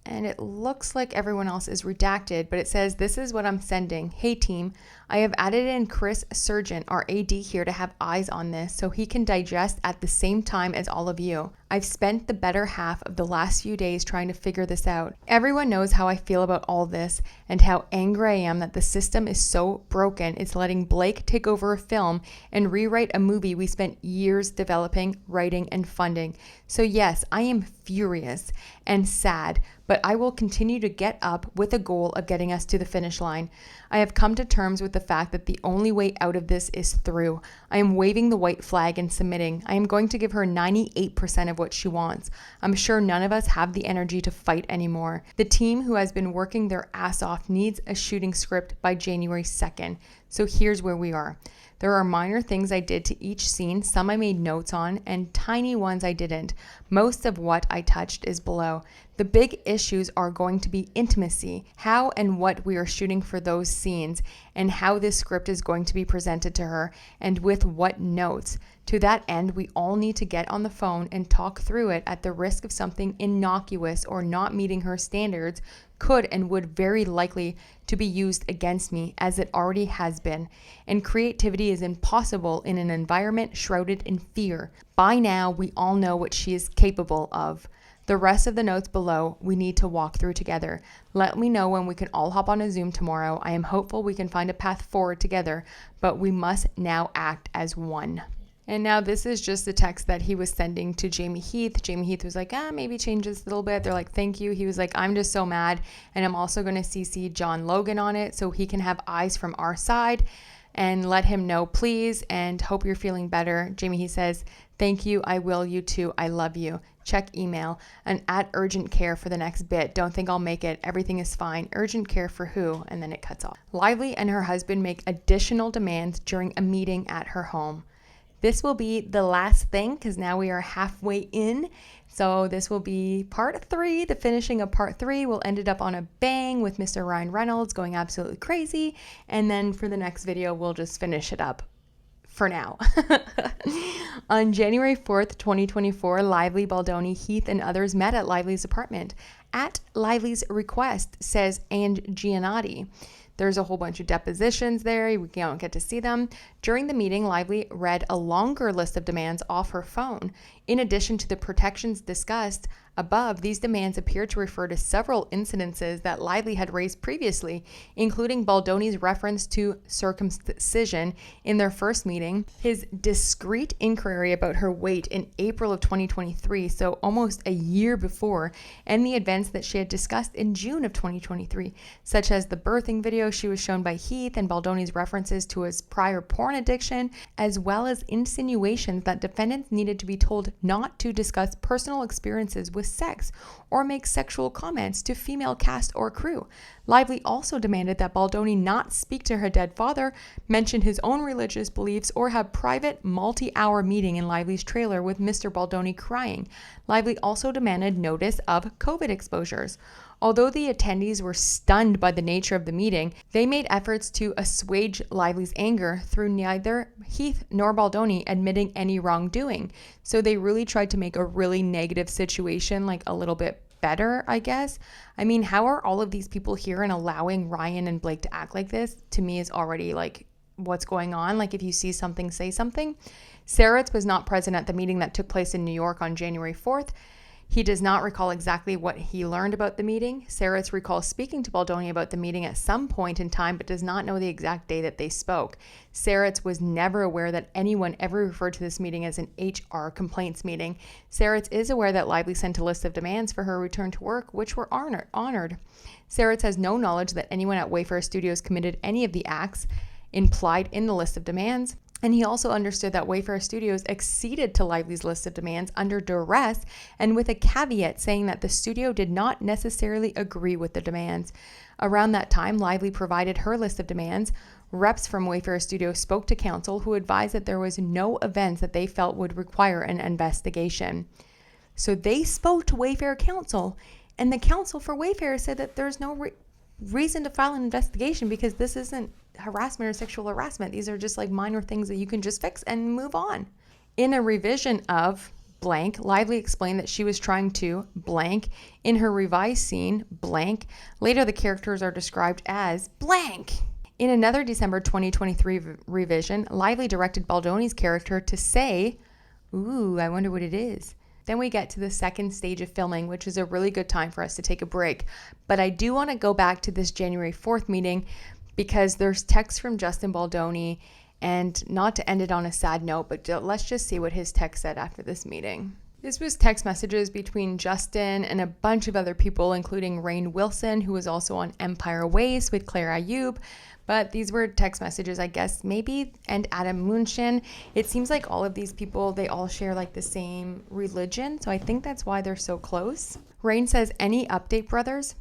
And it looks like everyone else is redacted, but it says, this is what I'm sending. Hey team, I have added in Chris Surgeon, our AD here, to have eyes on this so he can digest at the same time as all of you. I've spent the better half of the last few days trying to figure this out. Everyone knows how I feel about all this and how angry I am that the system is so broken it's letting Blake take over a film and rewrite a movie we spent years developing, writing, and funding. So yes, I am furious and sad, but but I will continue to get up with a goal of getting us to the finish line. I have come to terms with the fact that the only way out of this is through. I am waving the white flag and submitting. I am going to give her 98% of what she wants. I'm sure none of us have the energy to fight anymore. The team who has been working their ass off needs a shooting script by January 2nd. So here's where we are. There are minor things I did to each scene, some I made notes on, and tiny ones I didn't. Most of what I touched is below. The big issues are going to be intimacy, how and what we are shooting for those scenes, and how this script is going to be presented to her, and with what notes. To that end, we all need to get on the phone and talk through it at the risk of something innocuous or not meeting her standards could and would very likely to be used against me, as it already has been. And creativity is impossible in an environment shrouded in fear. By now, we all know what she is capable of. The rest of the notes below, we need to walk through together. Let me know when we can all hop on a Zoom tomorrow. I am hopeful we can find a path forward together, but we must now act as one. And now this is just the text that he was sending to Jamie Heath. Jamie Heath was like, maybe change this a little bit. They're like, thank you. He was like, I'm just so mad. And I'm also going to CC John Logan on it so he can have eyes from our side and let him know, please, and hope you're feeling better. Jamie Heath says, thank you. I will. You too. I love you. Check email and at urgent care for the next bit. Don't think I'll make it. Everything is fine. Urgent care for who? And then it cuts off. Lively and her husband make additional demands during a meeting at her home. This will be the last thing because now we are halfway in. So this will be part 3, the finishing of part 3. We'll end it up on a bang with Mr. Ryan Reynolds going absolutely crazy. And then for the next video, we'll just finish it up for now. On January 4th, 2024, Lively, Baldoni, Heath, and others met at Lively's apartment. At Lively's request, says Ange Giannotti. There's a whole bunch of depositions there. We don't get to see them. During the meeting, Lively read a longer list of demands off her phone. In addition to the protections discussed above, these demands appear to refer to several incidences that Lively had raised previously, including Baldoni's reference to circumcision in their first meeting, his discreet inquiry about her weight in April of 2023, so almost a year before, and the events that she had discussed in June of 2023, such as the birthing video she was shown by Heath and Baldoni's references to his prior porn addiction, as well as insinuations that defendants needed to be told not to discuss personal experiences with sex or make sexual comments to female cast or crew. Lively also demanded that Baldoni not speak to her dead father, mention his own religious beliefs, or have private multi-hour meeting in Lively's trailer with Mr. Baldoni crying. Lively also demanded notice of COVID exposures. Although the attendees were stunned by the nature of the meeting, they made efforts to assuage Lively's anger through neither Heath nor Baldoni admitting any wrongdoing. So they really tried to make a really negative situation like a little bit better, I guess. I mean, how are all of these people here and allowing Ryan and Blake to act like this? To me is already like, what's going on? Like, if you see something, say something. Saritz was not present at the meeting that took place in New York on January 4th. He does not recall exactly what he learned about the meeting. Saritz recalls speaking to Baldoni about the meeting at some point in time, but does not know the exact day that they spoke. Saritz was never aware that anyone ever referred to this meeting as an HR complaints meeting. Saritz is aware that Lively sent a list of demands for her return to work, which were honored. Saritz has no knowledge that anyone at Wayfarer Studios committed any of the acts implied in the list of demands. And he also understood that Wayfarer Studios acceded to Lively's list of demands under duress and with a caveat saying that the studio did not necessarily agree with the demands. Around that time, Lively provided her list of demands. Reps from Wayfarer Studios spoke to counsel, who advised that there was no events that they felt would require an investigation. So they spoke to Wayfarer counsel, and the counsel for Wayfarer said that there's no reason to file an investigation because this isn't harassment or sexual harassment. These are just like minor things that you can just fix and move on. In a revision of blank, Lively explained that she was trying to blank in her revised scene blank. Later the characters are described as blank. In another December 2023 revision, Lively directed Baldoni's character to say, ooh, I wonder what it is. Then we get to the second stage of filming, which is a really good time for us to take a break. But I do want to go back to this January 4th meeting because there's text from Justin Baldoni, and not to end it on a sad note, but let's just see what his text said after this meeting. This was text messages between Justin and a bunch of other people, including Rainn Wilson, who was also on Empire Waste with Claire Ayub. But these were text messages, I guess, maybe, and Adam Munshin. It seems like all of these people, they all share like the same religion. So I think that's why they're so close. Rainn says, any update, brothers?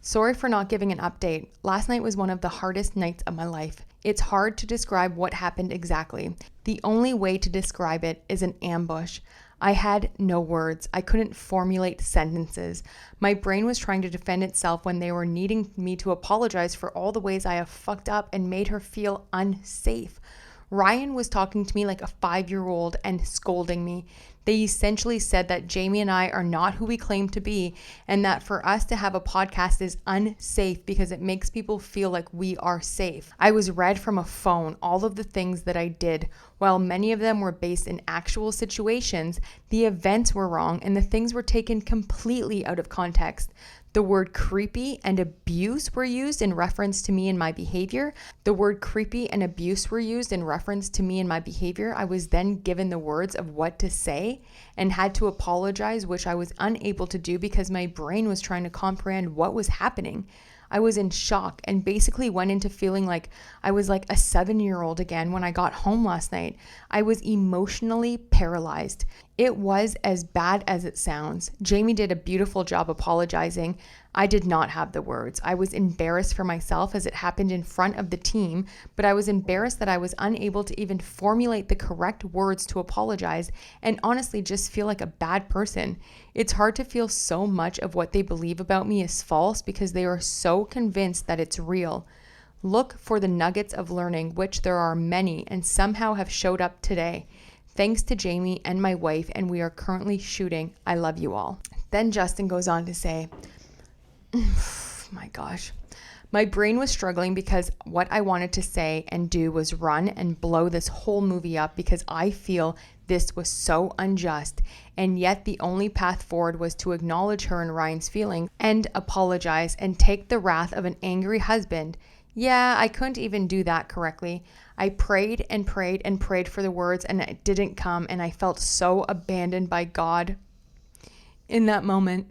Sorry for not giving an update. Last night was one of the hardest nights of my life. It's hard to describe what happened exactly. The only way to describe it is an ambush. I had no words. I couldn't formulate sentences. My brain was trying to defend itself when they were needing me to apologize for all the ways I have fucked up and made her feel unsafe. Ryan was talking to me like a 5-year-old and scolding me. They essentially said that Jamie and I are not who we claim to be, and that for us to have a podcast is unsafe because it makes people feel like we are safe. I was read from a phone all of the things that I did. While many of them were based in actual situations, the events were wrong and the things were taken completely out of context. The word creepy and abuse were used in reference to me and my behavior. I was then given the words of what to say and had to apologize, which I was unable to do because my brain was trying to comprehend what was happening. I was in shock and basically went into feeling like I was like a 7-year-old again when I got home last night. I was emotionally paralyzed. It was as bad as it sounds. Jamie did a beautiful job apologizing. I did not have the words. I was embarrassed for myself as it happened in front of the team, but I was embarrassed that I was unable to even formulate the correct words to apologize and honestly just feel like a bad person. It's hard to feel so much of what they believe about me is false because they are so convinced that it's real. Look for the nuggets of learning, which there are many and somehow have showed up today. Thanks to Jamie and my wife, and we are currently shooting. I love you all. Then Justin goes on to say, my gosh, my brain was struggling because what I wanted to say and do was run and blow this whole movie up because I feel this was so unjust. And yet the only path forward was to acknowledge her and Ryan's feelings and apologize and take the wrath of an angry husband. Yeah, I couldn't even do that correctly. I prayed and prayed and prayed for the words and it didn't come, and I felt so abandoned by God in that moment.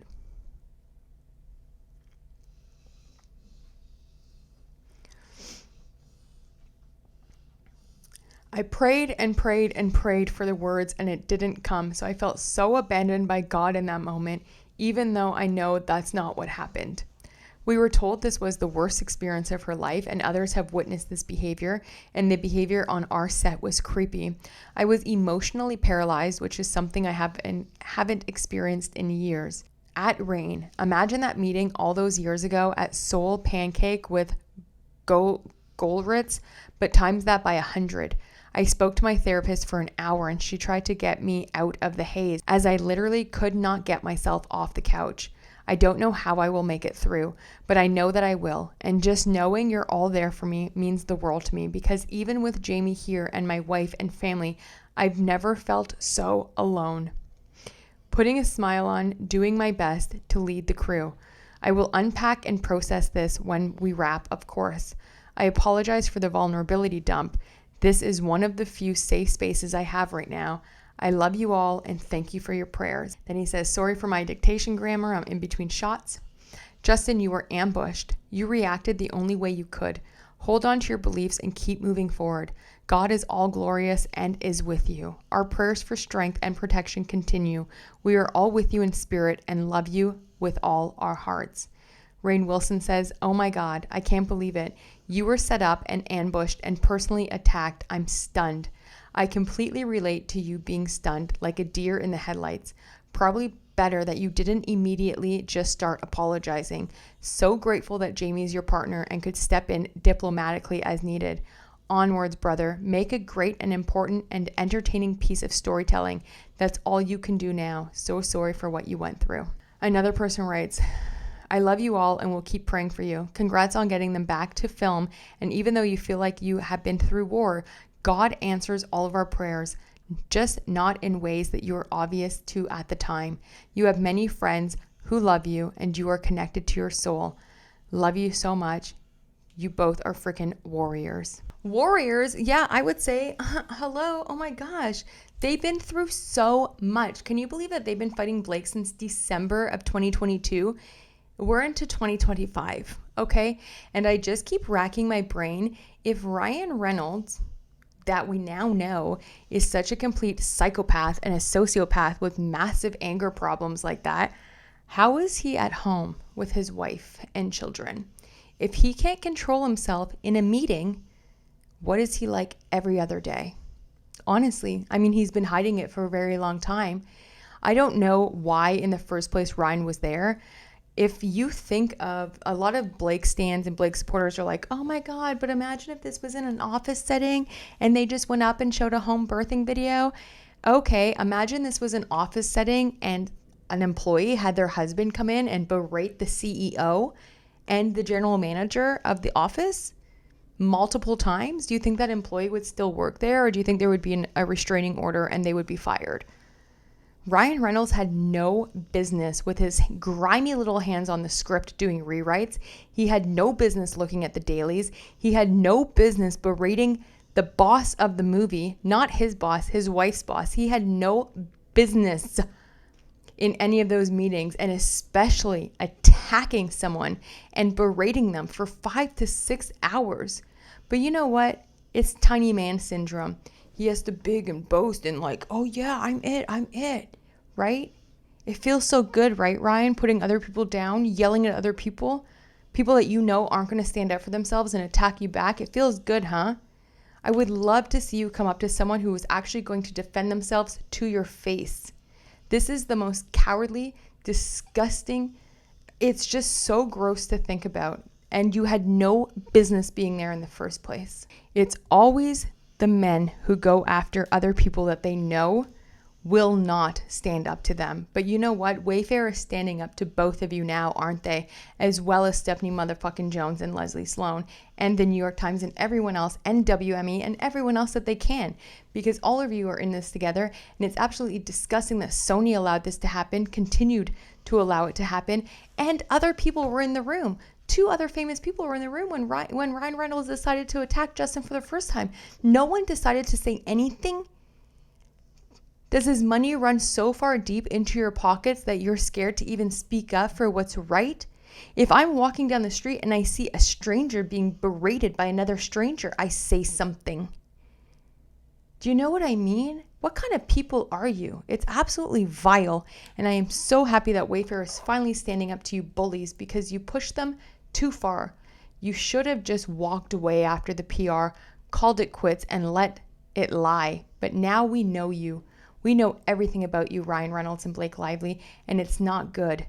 I prayed and prayed and prayed for the words and it didn't come, so I felt so abandoned by God in that moment, even though I know that's not what happened. We were told this was the worst experience of her life, and others have witnessed this behavior, and the behavior on our set was creepy. I was emotionally paralyzed, which is something I haven't experienced in years. At Rainn, imagine that meeting all those years ago at Soul Pancake with Goldritz, but times that by 100. I spoke to my therapist for an hour and she tried to get me out of the haze as I literally could not get myself off the couch. I don't know how I will make it through, but I know that I will. And just knowing you're all there for me means the world to me, because even with Jamie here and my wife and family, I've never felt so alone. Putting a smile on, doing my best to lead the crew. I will unpack and process this when we wrap, of course. I apologize for the vulnerability dump. This is one of the few safe spaces I have right now. I love you all and thank you for your prayers. Then he says, sorry for my dictation grammar. I'm in between shots. Justin, you were ambushed. You reacted the only way you could. Hold on to your beliefs and keep moving forward. God is all glorious and is with you. Our prayers for strength and protection continue. We are all with you in spirit and love you with all our hearts. Rainn Wilson says, oh my God, I can't believe it. You were set up and ambushed and personally attacked. I'm stunned. I completely relate to you being stunned like a deer in the headlights. Probably better that you didn't immediately just start apologizing. So grateful that Jamie's your partner and could step in diplomatically as needed. Onwards, brother. Make a great and important and entertaining piece of storytelling. That's all you can do now. So sorry for what you went through. Another person writes, I love you all and will keep praying for you. Congrats on getting them back to film. And even though you feel like you have been through war, God answers all of our prayers, just not in ways that you are obvious to at the time. You have many friends who love you and you are connected to your soul. Love you so much. You both are freaking warriors. Warriors, yeah, I would say, hello, oh my gosh. They've been through so much. Can you believe that they've been fighting Blake since December of 2022? We're into 2025, okay? And I just keep racking my brain. If Ryan Reynolds, that we now know is such a complete psychopath and a sociopath with massive anger problems like that, how is he at home with his wife and children? If he can't control himself in a meeting, what is he like every other day? Honestly, I mean, he's been hiding it for a very long time. I don't know why in the first place Ryan was there. If you think of a lot of Blake stans and Blake supporters are like, oh my God, but imagine if this was in an office setting and they just went up and showed a home birthing video. Okay, imagine this was an office setting and an employee had their husband come in and berate the CEO and the general manager of the office multiple times. Do you think that employee would still work there, or do you think there would be a restraining order and they would be fired? Ryan Reynolds had no business with his grimy little hands on the script doing rewrites. He had no business looking at the dailies. He had no business berating the boss of the movie, not his boss, his wife's boss. He had no business in any of those meetings, and especially attacking someone and berating them for 5 to 6 hours. But you know what? It's tiny man syndrome. He has to big and boast and like, oh yeah, I'm it, right? It feels so good, right, Ryan? Putting other people down, yelling at other people that you know aren't going to stand up for themselves and attack you back. It feels good, huh? I would love to see you come up to someone who is actually going to defend themselves to your face. This is the most cowardly, disgusting, it's just so gross to think about. And you had no business being there in the first place. It's always the men who go after other people that they know will not stand up to them. But you know what? Wayfarer is standing up to both of you now, aren't they? As well as Stephanie motherfucking Jones and Leslie Sloan and the New York Times and everyone else and WME and everyone else that they can. Because all of you are in this together, and it's absolutely disgusting that Sony allowed this to happen, continued to allow it to happen, and other people were in the room. 2 other famous people were in the room when Ryan Reynolds decided to attack Justin for the first time. No one decided to say anything. Does his money run so far deep into your pockets that you're scared to even speak up for what's right? If I'm walking down the street and I see a stranger being berated by another stranger, I say something. Do you know what I mean? What kind of people are you? It's absolutely vile. And I am so happy that Wayfarer is finally standing up to you bullies, because you pushed them too far. You should have just walked away after the PR, called it quits, and let it lie. But now we know you. We know everything about you, Ryan Reynolds and Blake Lively, and it's not good.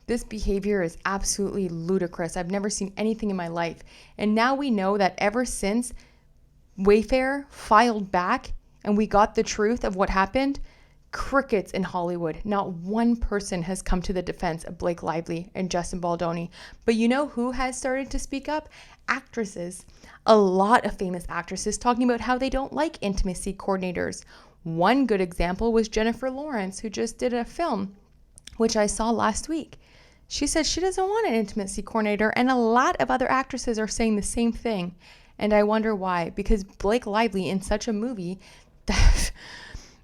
This behavior is absolutely ludicrous. I've never seen anything in my life. And now we know that ever since Wayfarer filed back and we got the truth of what happened, crickets in Hollywood. Not one person has come to the defense of Blake Lively and Justin Baldoni. But you know who has started to speak up? Actresses. A lot of famous actresses talking about how they don't like intimacy coordinators. One good example was Jennifer Lawrence, who just did a film, which I saw last week. She said she doesn't want an intimacy coordinator, and a lot of other actresses are saying the same thing. And I wonder why. Because Blake Lively in such a movie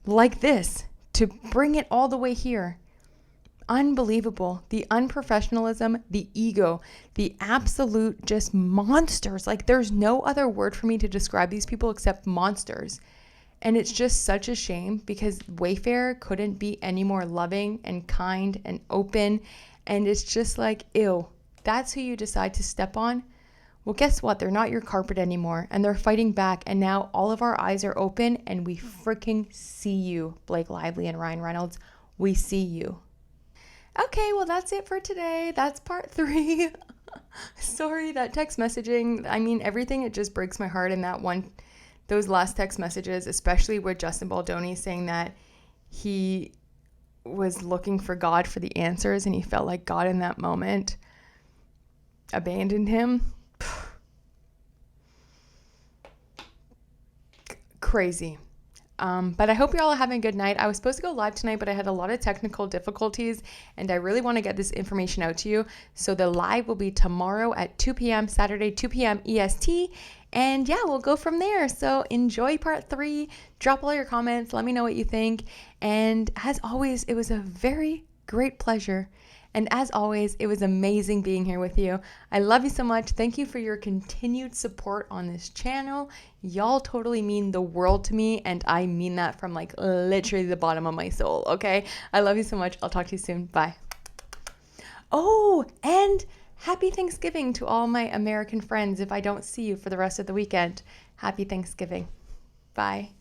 like this, to bring it all the way here, unbelievable. The unprofessionalism, the ego, the absolute just monsters. Like, there's no other word for me to describe these people except monsters. And it's just such a shame, because Wayfarer couldn't be any more loving and kind and open. And it's just like, ew, that's who you decide to step on? Well, guess what? They're not your carpet anymore, and they're fighting back. And now all of our eyes are open, and we freaking see you, Blake Lively and Ryan Reynolds. We see you. Okay, well, that's it for today. That's part 3. Sorry, that text messaging, I mean, everything, it just breaks my heart in that one. Those last text messages, especially with Justin Baldoni saying that he was looking for God for the answers and he felt like God in that moment abandoned him. Crazy. But I hope you're all having a good night. I was supposed to go live tonight, but I had a lot of technical difficulties, and I really want to get this information out to you. So the live will be tomorrow at 2 p.m. Saturday, 2 p.m. EST. And yeah, we'll go from there. So enjoy part 3. Drop all your comments. Let me know what you think. And as always, it was a very great pleasure. And as always, it was amazing being here with you. I love you so much. Thank you for your continued support on this channel. Y'all totally mean the world to me, and I mean that from like literally the bottom of my soul, okay? I love you so much. I'll talk to you soon. Bye. Oh, and happy Thanksgiving to all my American friends if I don't see you for the rest of the weekend. Happy Thanksgiving. Bye.